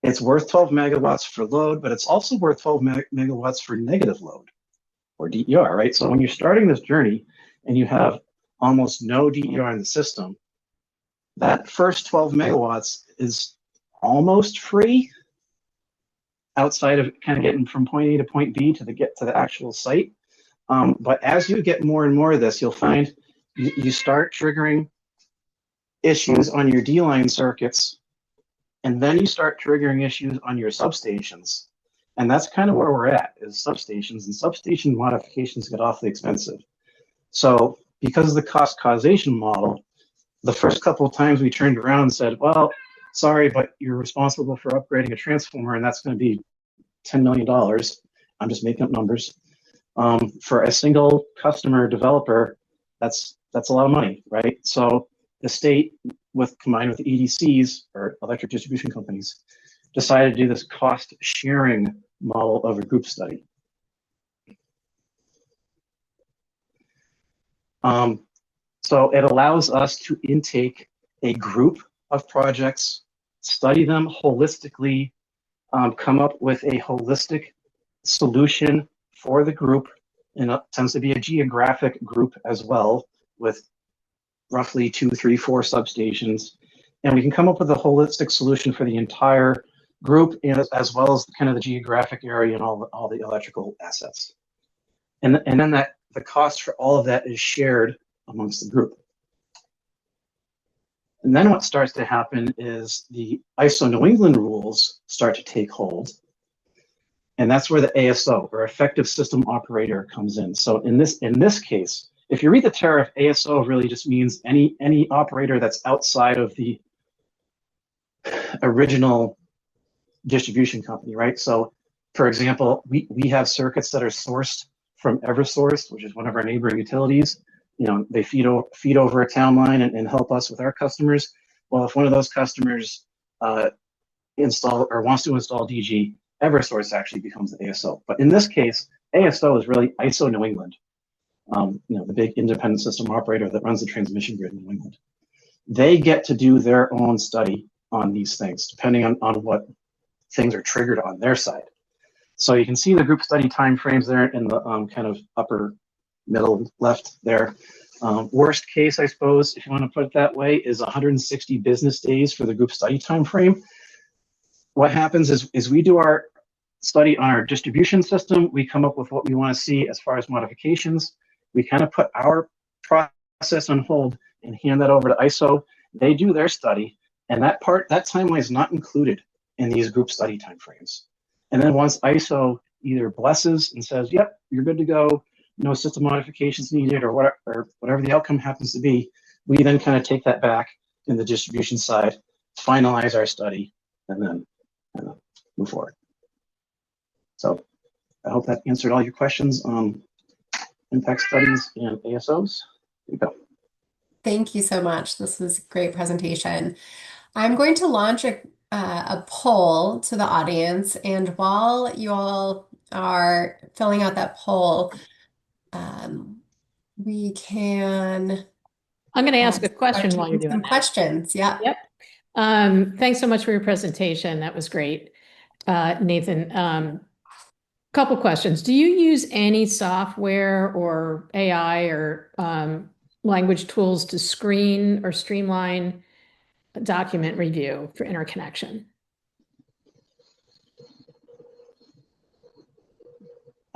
it's worth 12 megawatts for load, but it's also worth 12 megawatts for negative load, or DER, right? So when you're starting this journey and you have almost no DER in the system, that first 12 megawatts is almost free outside of kind of getting from point A to point B to get to the actual site. But as you get more and more of this, you'll find you start triggering issues on your D-line circuits, and then you start triggering issues on your substations. And that's kind of where we're at, is substations, and substation modifications get awfully expensive. So because of the cost causation model, the first couple of times we turned around and said, well, sorry, but you're responsible for upgrading a transformer, and that's going to be $10 million. I'm just making up numbers. For a single customer developer, that's a lot of money, right? So the state combined with the EDCs, or electric distribution companies, decided to do this cost sharing model of a group study. So it allows us to intake a group of projects, study them holistically, come up with a holistic solution for the group, and it tends to be a geographic group as well, with roughly 2, 3, 4 substations. And we can come up with a holistic solution for the entire group, and as well as kind of the geographic area and all the electrical assets. And then the cost for all of that is shared amongst the group. And then what starts to happen is the ISO New England rules start to take hold. And that's where the ASO, or effective system operator, comes in. So in this case, if you read the tariff, ASO really just means any operator that's outside of the original distribution company, right? So for example, we have circuits that are sourced from Eversource, which is one of our neighboring utilities. You know, they feed over a town line and help us with our customers. Well, if one of those customers install or wants to install DG, Eversource actually becomes the ASO. But in this case, ASO is really ISO New England. You know, the big independent system operator that runs the transmission grid in New England. They get to do their own study on these things, depending on what things are triggered on their side. So you can see the group study timeframes there in the kind of upper middle left there. Worst case, I suppose, if you want to put it that way, is 160 business days for the group study timeframe. What happens is we do our study on our distribution system. We come up with what we want to see as far as modifications. We kind of put our process on hold and hand that over to ISO. They do their study, and that timeline is not included in these group study timeframes. And then once ISO either blesses and says, yep, you're good to go, no system modifications needed, or whatever the outcome happens to be, we then kind of take that back in the distribution side, finalize our study, and then move forward. So I hope that answered all your questions on impact studies and ASOs. There you go. Thank you so much. This was a great presentation. I'm going to launch a poll to the audience, and while you all are filling out that poll, we can. I'm going to ask a question while you're doing some that. questions. Yeah. Yep. Thanks so much for your presentation. That was great, Nathan. Couple questions. Do you use any software or AI or language tools to screen or streamline document review for interconnection?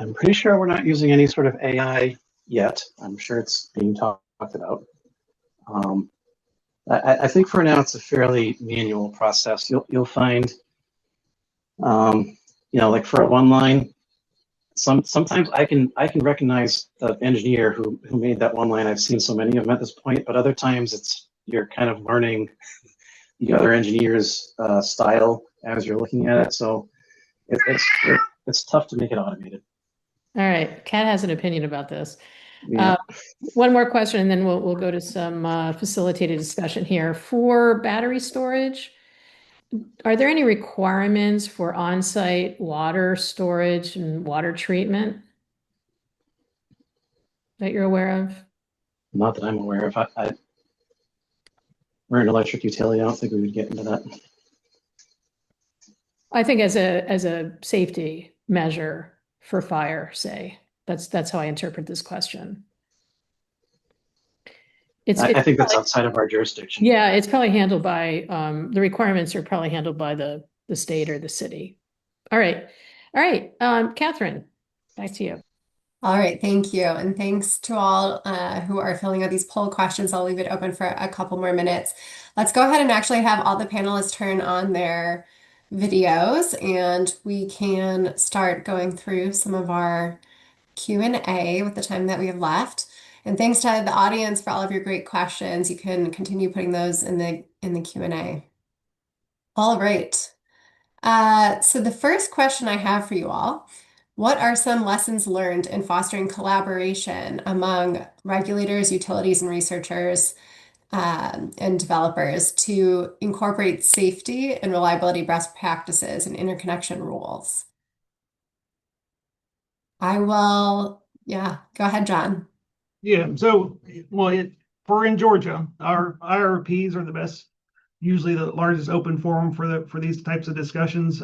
I'm pretty sure we're not using any sort of AI yet. I'm sure it's being talked about. I think for now it's a fairly manual process. You'll find, you know, like for a one line, sometimes I can recognize the engineer who made that one line. I've seen so many of them at this point, but other times you're kind of learning the other engineer's style as you're looking at it. So it's tough to make it automated. All right, Kat has an opinion about this. Yeah. One more question, and then we'll go to some facilitated discussion here. For battery storage, are there any requirements for on-site water storage and water treatment that you're aware of? Not that I'm aware of. We're an electric utility. I don't think we would get into that. I think as a safety measure for fire, say. That's how I interpret this question. I think that's outside of our jurisdiction. Yeah, it's probably handled by, the requirements are probably handled by the state or the city. All right. Kathryn, back to you. All right, thank you. And thanks to all who are filling out these poll questions. I'll leave it open for a couple more minutes. Let's go ahead and actually have all the panelists turn on their videos, and we can start going through some of our Q&A with the time that we have left. And thanks to the audience for all of your great questions. You can continue putting those in the Q&A. All right. So the first question I have for you all: what are some lessons learned in fostering collaboration among regulators, utilities, and researchers and developers to incorporate safety and reliability best practices and interconnection rules. Yeah, go ahead, John. Yeah, so, well, for in Georgia, our IRPs are the best, usually the largest open forum for these types of discussions.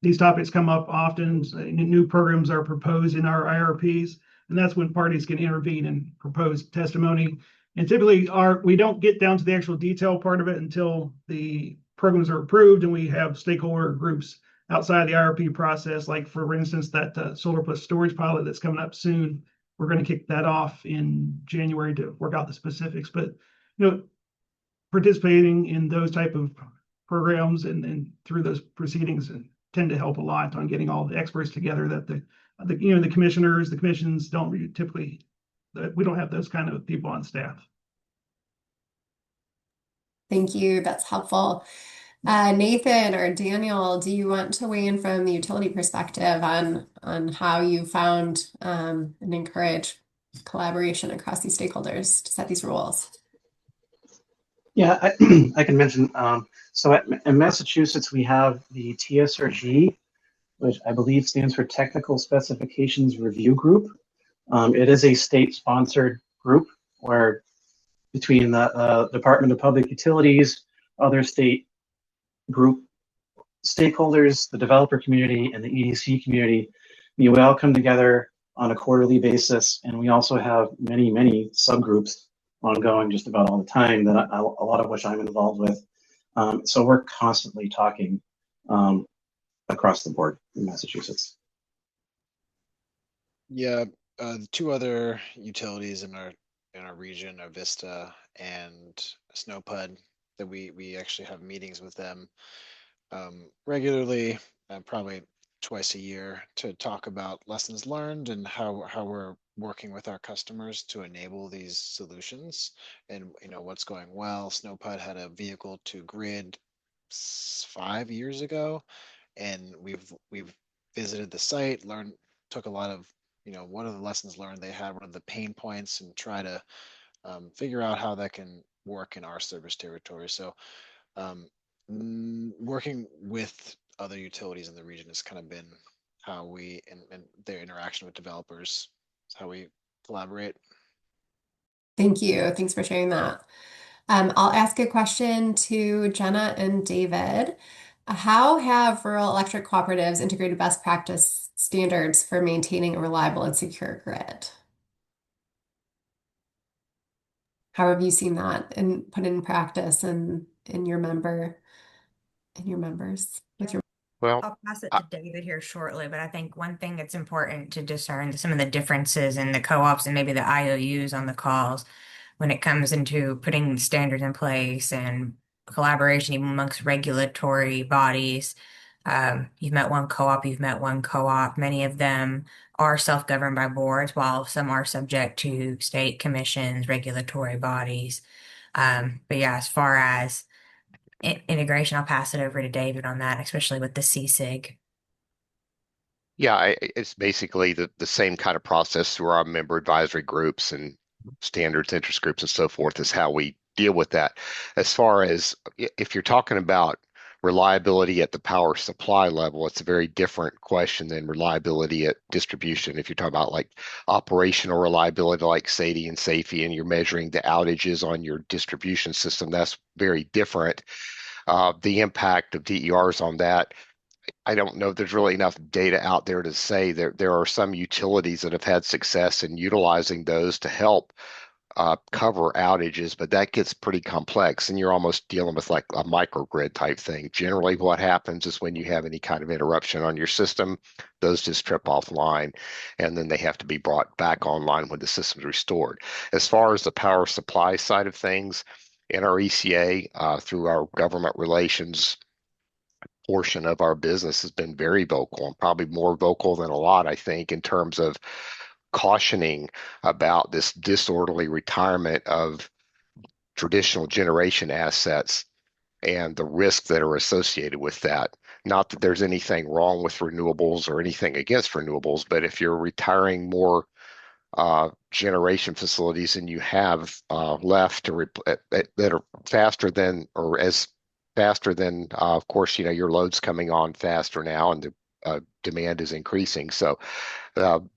These topics come up often. New programs are proposed in our IRPs, and that's when parties can intervene and propose testimony. And typically, we don't get down to the actual detail part of it until the programs are approved and we have stakeholder groups outside the IRP process. Like, for instance, that solar plus storage pilot that's coming up soon. We're going to kick that off in January to work out the specifics. But participating in those type of programs and through those proceedings tend to help a lot on getting all the experts together that the commissioners, the commissions don't typically, we don't have those kind of people on staff. Thank you. That's helpful. Nathan or Daniel, do you want to weigh in from the utility perspective on how you found and encourage collaboration across these stakeholders to set these rules? Yeah, I can mention. So in Massachusetts, we have the TSRG, which I believe stands for Technical Specifications Review Group. It is a state-sponsored group where between the Department of Public Utilities, other state group stakeholders, the developer community, and the EDC community, we all come together on a quarterly basis, and we also have many subgroups ongoing just about all the time that a lot of which I'm involved with. So we're constantly talking across the board in Massachusetts. Yeah, the two other utilities in our region are Vista and Snowpud, that we actually have meetings with them regularly, probably twice a year, to talk about lessons learned and how we're working with our customers to enable these solutions, and what's going well. Snowpud had a vehicle to grid 5 years ago, and we've visited the site, took a lot of what are the lessons learned they had, what are the pain points, and try to figure out how that can work in our service territory. So working with other utilities in the region has kind of been how we, and their interaction with developers, is how we collaborate. Thank you. Thanks for sharing that. I'll ask a question to Jennah and David. How have rural electric cooperatives integrated best practice standards for maintaining a reliable and secure grid? How have you seen that and put in practice in your members with your? Well, I'll pass it to David here shortly, but I think one thing that's important to discern some of the differences in the co-ops and maybe the IOUs on the calls when it comes into putting standards in place and collaboration even amongst regulatory bodies. You've met one co-op, Many of them are self-governed by boards, while some are subject to state commissions, regulatory bodies. But yeah, as far as integration, I'll pass it over to David on that, especially with the CSIG. Yeah, it's basically the same kind of process through our member advisory groups and standards, interest groups, and so forth is how we deal with that. As far as if you're talking about reliability at the power supply level, it's a very different question than reliability at distribution. If you're talking about like operational reliability, like SAIDI and SAIFI, and you're measuring the outages on your distribution system, that's very different. The impact of DERs on that, I don't know if there's really enough data out there to say there are some utilities that have had success in utilizing those to help cover outages, but that gets pretty complex, and you're almost dealing with like a microgrid type thing. Generally, what happens is when you have any kind of interruption on your system, those just trip offline, and then they have to be brought back online when the system's restored. As far as the power supply side of things, in our ECA, through our government relations portion of our business, has been very vocal, and probably more vocal than a lot, I think, in terms of cautioning about this disorderly retirement of traditional generation assets and the risks that are associated with that. Not that there's anything wrong with renewables or anything against renewables, but if you're retiring more generation facilities than you have left that are faster than, or as faster than, of course, your load's coming on faster now, and the demand is increasing. So done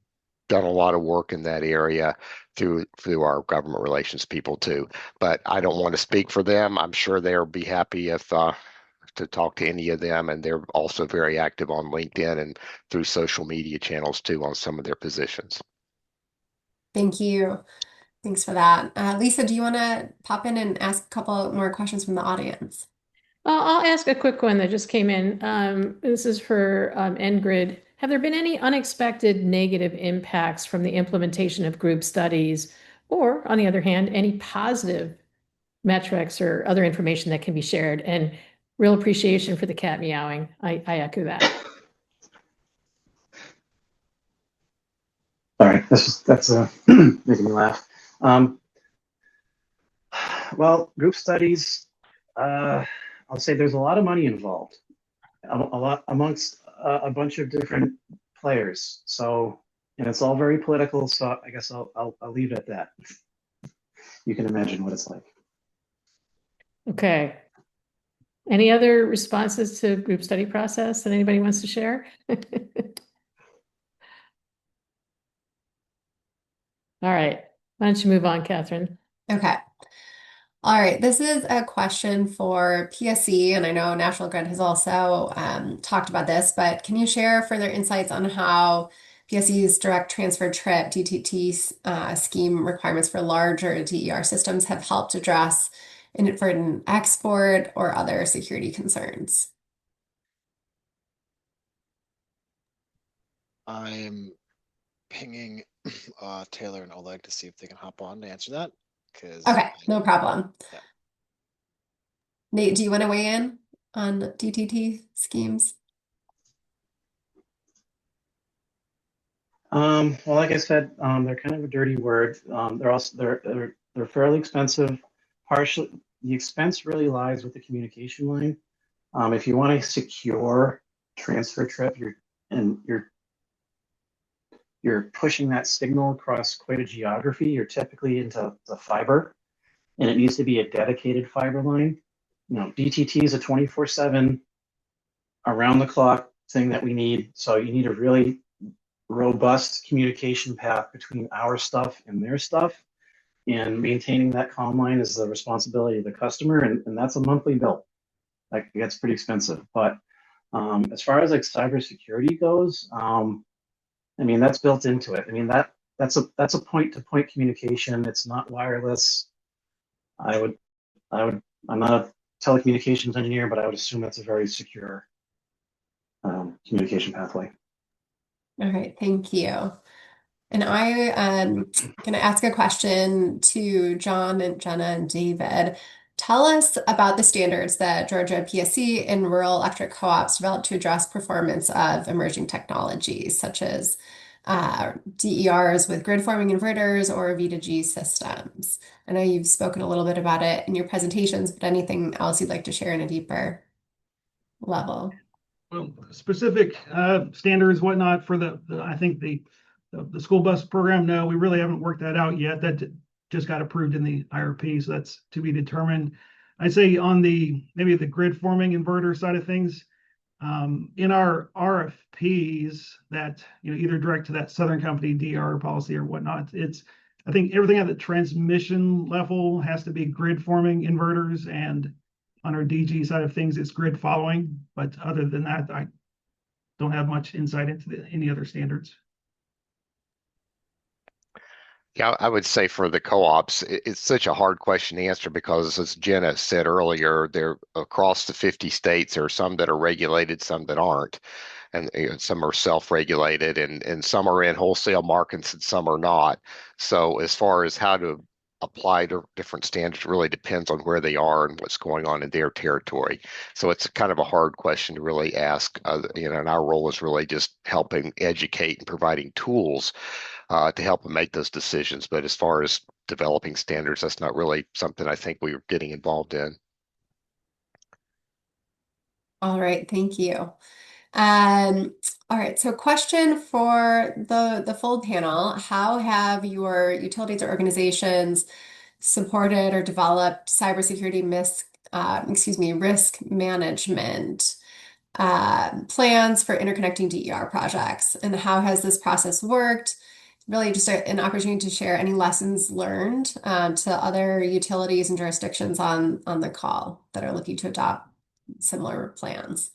a lot of work in that area through our government relations people too. But I don't want to speak for them. I'm sure they'll be happy if to talk to any of them, and they're also very active on LinkedIn and through social media channels too on some of their positions. Thank you. Thanks for that. Lisa, do you want to pop in and ask a couple more questions from the audience? I'll ask a quick one that just came in. This is for NGrid. Have there been any unexpected negative impacts from the implementation of group studies, or on the other hand, any positive metrics or other information that can be shared? And real appreciation for the cat meowing. I echo that. Sorry, that's making me laugh. Well, group studies, I'll say there's a lot of money involved, a lot amongst a bunch of different players. So, and it's all very political. So I guess I'll leave it at that. You can imagine what it's like. Okay. Any other responses to group study process that anybody wants to share? All right. Why don't you move on, Kathryn? Okay. All right. This is a question for PSC, and I know National Grid has also talked about this, but can you share further insights on how PSC's direct transfer trip DTT scheme requirements for larger DER systems have helped address inadvertent export or other security concerns? I'm pinging Taylor and Oleg to see if they can hop on to answer that. Okay, no problem. Yeah. Nate, do you want to weigh in on DTT schemes? Well, like I said, they're kind of a dirty word. They're fairly expensive. Partially, the expense really lies with the communication line. If you want a secure transfer trip, you're pushing that signal across quite a geography. You're typically into the fiber, and it needs to be a dedicated fiber line. DTT is a 24/7 around the clock thing that we need. So you need a really robust communication path between our stuff and their stuff. And maintaining that comm line is the responsibility of the customer, and that's a monthly bill. That gets pretty expensive. But as far as like cybersecurity goes, I mean, that's built into it. I mean, that's a point-to-point communication. It's not wireless. I'm not a telecommunications engineer, but I would assume that's a very secure communication pathway. All right, thank you. And I am going to ask a question to John and Jennah and David. Tell us about the standards that Georgia PSC and rural electric co-ops developed to address performance of emerging technologies, such as DERs with grid-forming inverters or V2G systems. I know you've spoken a little bit about it in your presentations, but anything else you'd like to share in a deeper level? Well, specific standards, whatnot for I think the school bus program. No, we really haven't worked that out yet. That just got approved in the IRP, so that's to be determined. I'd say on maybe the grid forming inverter side of things, in our RFPs that either direct to that Southern Company DR policy or whatnot, I think everything at the transmission level has to be grid forming inverters, and on our DG side of things, it's grid following. But other than that, I don't have much insight into any other standards. Yeah, I would say for the co-ops, it's such a hard question to answer because, as Jennah said earlier, they're across the 50 states. There are some that are regulated, some that aren't, and some are self-regulated, and some are in wholesale markets and some are not. So as far as how to apply to different standards, really depends on where they are and what's going on in their territory. So it's kind of a hard question to really ask. And our role is really just helping educate and providing tools to help them make those decisions. But as far as developing standards, that's not really something I think we're getting involved in. All right, thank you. All right, so question for the full panel. How have your utilities or organizations supported or developed risk management plans for interconnecting DER projects? And how has this process worked? Really just an opportunity to share any lessons learned to other utilities and jurisdictions on the call that are looking to adopt similar plans.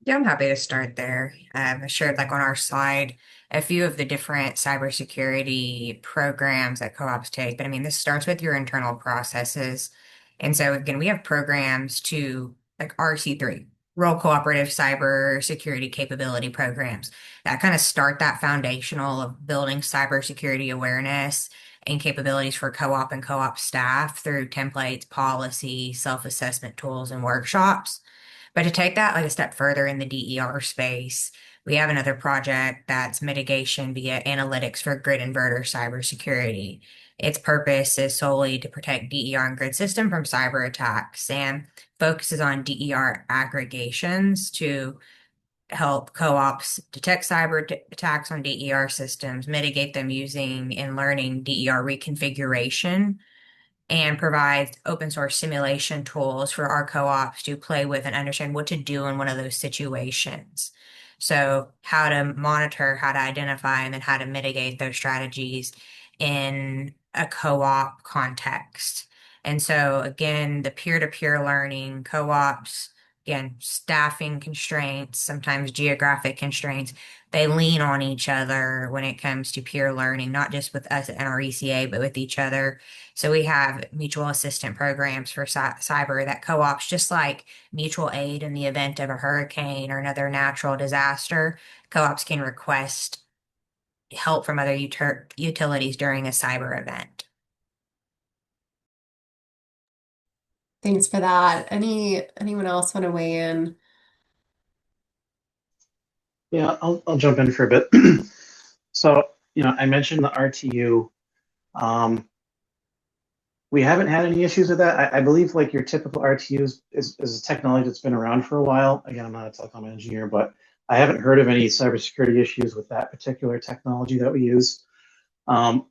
Yeah, I'm happy to start there. I shared like on our slide a few of the different cybersecurity programs that co-ops take. But I mean, this starts with your internal processes. And so again, we have programs to like RC3, Rural Cooperative Cyber Security Capability Programs that kind of start that foundational of building cybersecurity awareness and capabilities for co-op and co-op staff through templates, policy, self-assessment tools, and workshops. But to take that like a step further in the DER space, we have another project that's mitigation via analytics for grid inverter cybersecurity. Its purpose is solely to protect DER and grid system from cyber attacks and focuses on DER aggregations to help co-ops detect cyber attacks on DER systems, mitigate them using and learning DER reconfiguration, and provides open source simulation tools for our co-ops to play with and understand what to do in one of those situations. So how to monitor, how to identify, and then how to mitigate those strategies in a co-op context. And so again, the peer-to-peer learning, co-ops, again, staffing constraints, sometimes geographic constraints, they lean on each other when it comes to peer learning, not just with us at NRECA, but with each other. So we have mutual assistant programs for cyber that co-ops, just like mutual aid in the event of a hurricane or another natural disaster, co-ops can request help from other utilities during a cyber event. Thanks for that. Anyone else want to weigh in? Yeah, I'll jump in for a bit. So, I mentioned the RTU. We haven't had any issues with that. I believe like your typical RTUs is a technology that's been around for a while. Again, I'm not a telecom engineer, but I haven't heard of any cybersecurity issues with that particular technology that we use. And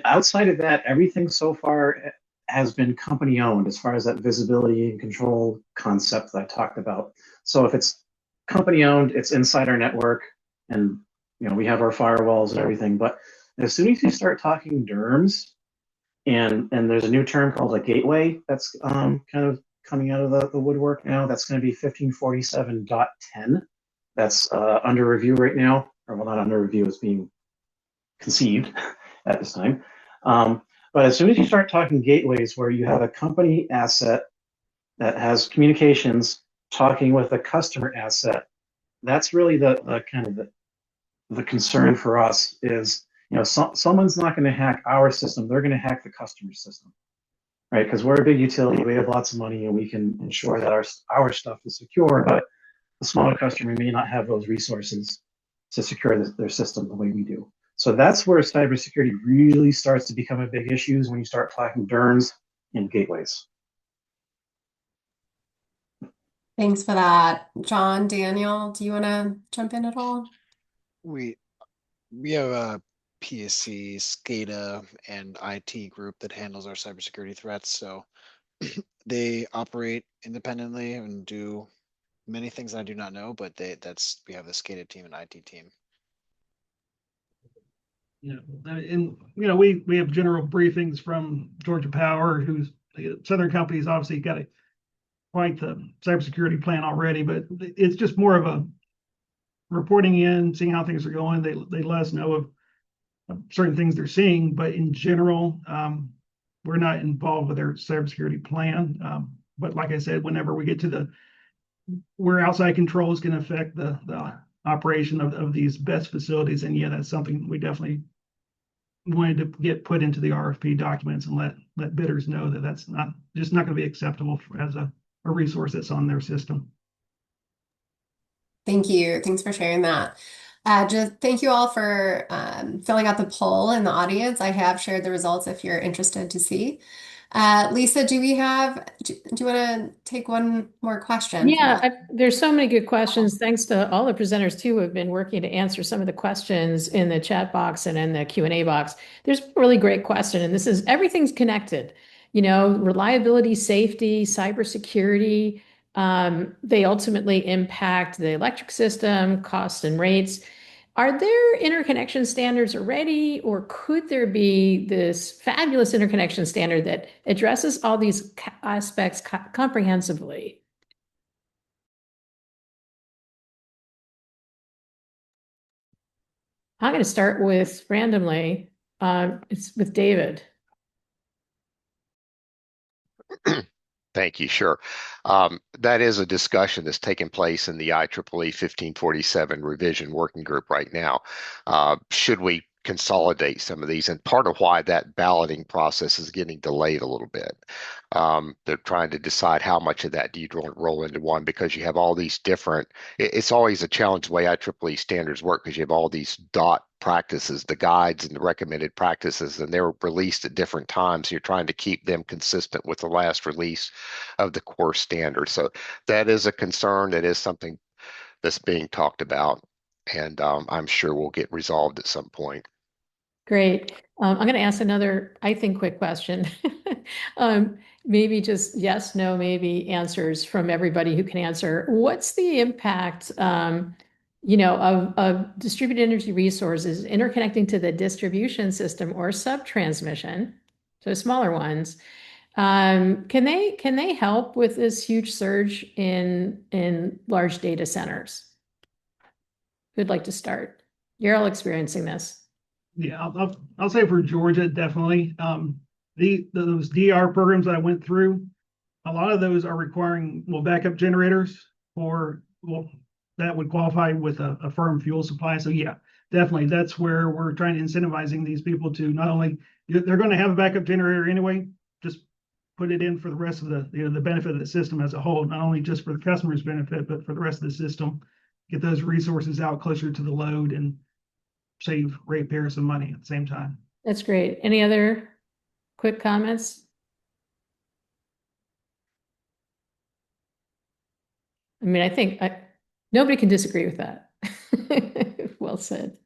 outside of that, everything so far has been company owned as far as that visibility and control concept that I talked about. So if it's company owned, it's inside our network, and we have our firewalls and everything. But as soon as you start talking DERMS, and there's a new term called a gateway that's kind of coming out of the woodwork now. That's going to be 1547.10. That's under review right now, or well, not under review, it's being conceived at this time. But as soon as you start talking gateways where you have a company asset that has communications talking with a customer asset, that's really the kind of the concern for us is, someone's not going to hack our system, they're going to hack the customer system, right? Because we're a big utility, we have lots of money, and we can ensure that our stuff is secure, but the smaller customer may not have those resources to secure their system the way we do. So that's where cybersecurity really starts to become a big issue, is when you start talking DERMS and gateways. Thanks for that. John, Daniel, do you want to jump in at all? We have a PSC, SCADA, and IT group that handles our cybersecurity threats. So they operate independently and do many things I do not know, but we have the SCADA team and IT team. And we have general briefings from Georgia Power, who's Southern Company's obviously got quite the cybersecurity plan already, but it's just more of a reporting in, seeing how things are going. They let us know of certain things they're seeing, but in general, we're not involved with their cybersecurity plan. But like I said, whenever we get to where outside control is going to affect the operation of these BEST facilities, and yeah, that's something we definitely wanted to get put into the RFP documents and let bidders know that that's not going to be acceptable as a resource that's on their system. Thank you. Thanks for sharing that. Just thank you all for filling out the poll in the audience. I have shared the results if you're interested to see. Lisa, do you want to take one more question from Yeah, the there's so many good questions. Thanks to all the presenters too, who have been working to answer some of the questions in the chat box and in the Q&A box. There's a really great question, and this is everything's connected. Reliability, safety, cybersecurity, they ultimately impact the electric system, costs and rates. Are there interconnection standards already, or could there be this fabulous interconnection standard that addresses all these aspects comprehensively? I'm going to start with randomly. It's with David. Thank you. Sure. That is a discussion that's taking place in the IEEE 1547 revision working group right now. Should we consolidate some of these? And part of why that balloting process is getting delayed a little bit. They're trying to decide how much of that do you roll into one, because you have all these different, it's always a challenge the way IEEE standards work, because you have all these dot practices, the guides and the recommended practices, and they're released at different times. You're trying to keep them consistent with the last release of the core standard. So that is a concern. That is something that's being talked about, and I'm sure will get resolved at some point. Great. I'm going to ask another, I think, quick question. Maybe just yes, no, maybe answers from everybody who can answer. What's the impact, of distributed energy resources interconnecting to the distribution system or sub-transmission, so smaller ones? Can they help with this huge surge in large data centers? Who'd like to start? You're all experiencing this. Yeah, I'll say for Georgia, definitely. Those DR programs that I went through, a lot of those are requiring backup generators that would qualify with a firm fuel supply. So yeah, definitely that's where we're trying to incentivizing these people to not only they're going to have a backup generator anyway, just put it in for the rest of the benefit of the system as a whole, not only just for the customer's benefit, but for the rest of the system. Get those resources out closer to the load and save ratepayers some money at the same time. That's great. Any other quick comments? I mean, I think nobody can disagree with that. Well said.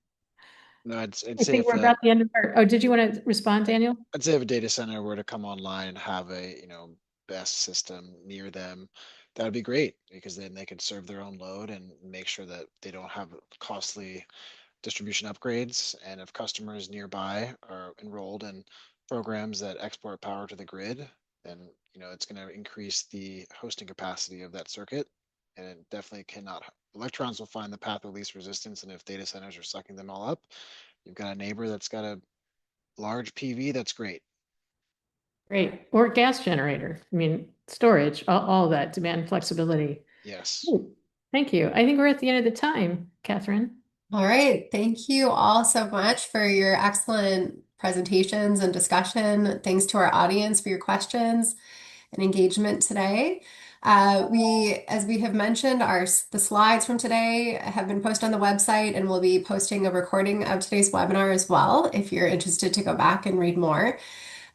No, I think we're about the end of our. Oh, did you want to respond, Daniel? I'd say if a data center were to come online and have a best system near them, that would be great, because then they could serve their own load and make sure that they don't have costly distribution upgrades. And if customers nearby are enrolled in programs that export power to the grid, then it's going to increase the hosting capacity of that circuit. And it definitely cannot. Electrons will find the path of least resistance, and if data centers are sucking them all up, you've got a neighbor that's got a large PV. That's great. Great. Or gas generator. I mean, storage, all that demand flexibility. Yes. Ooh, thank you. I think we're at the end of the time, Kathryn. All right. Thank you all so much for your excellent presentations and discussion. Thanks to our audience for your questions and engagement today. As we have mentioned, the slides from today have been posted on the website, and we'll be posting a recording of today's webinar as well if you're interested to go back and read more.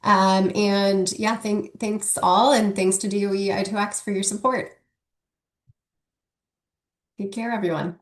And yeah, thanks all, and thanks to DOE I2X for your support. Take care, everyone.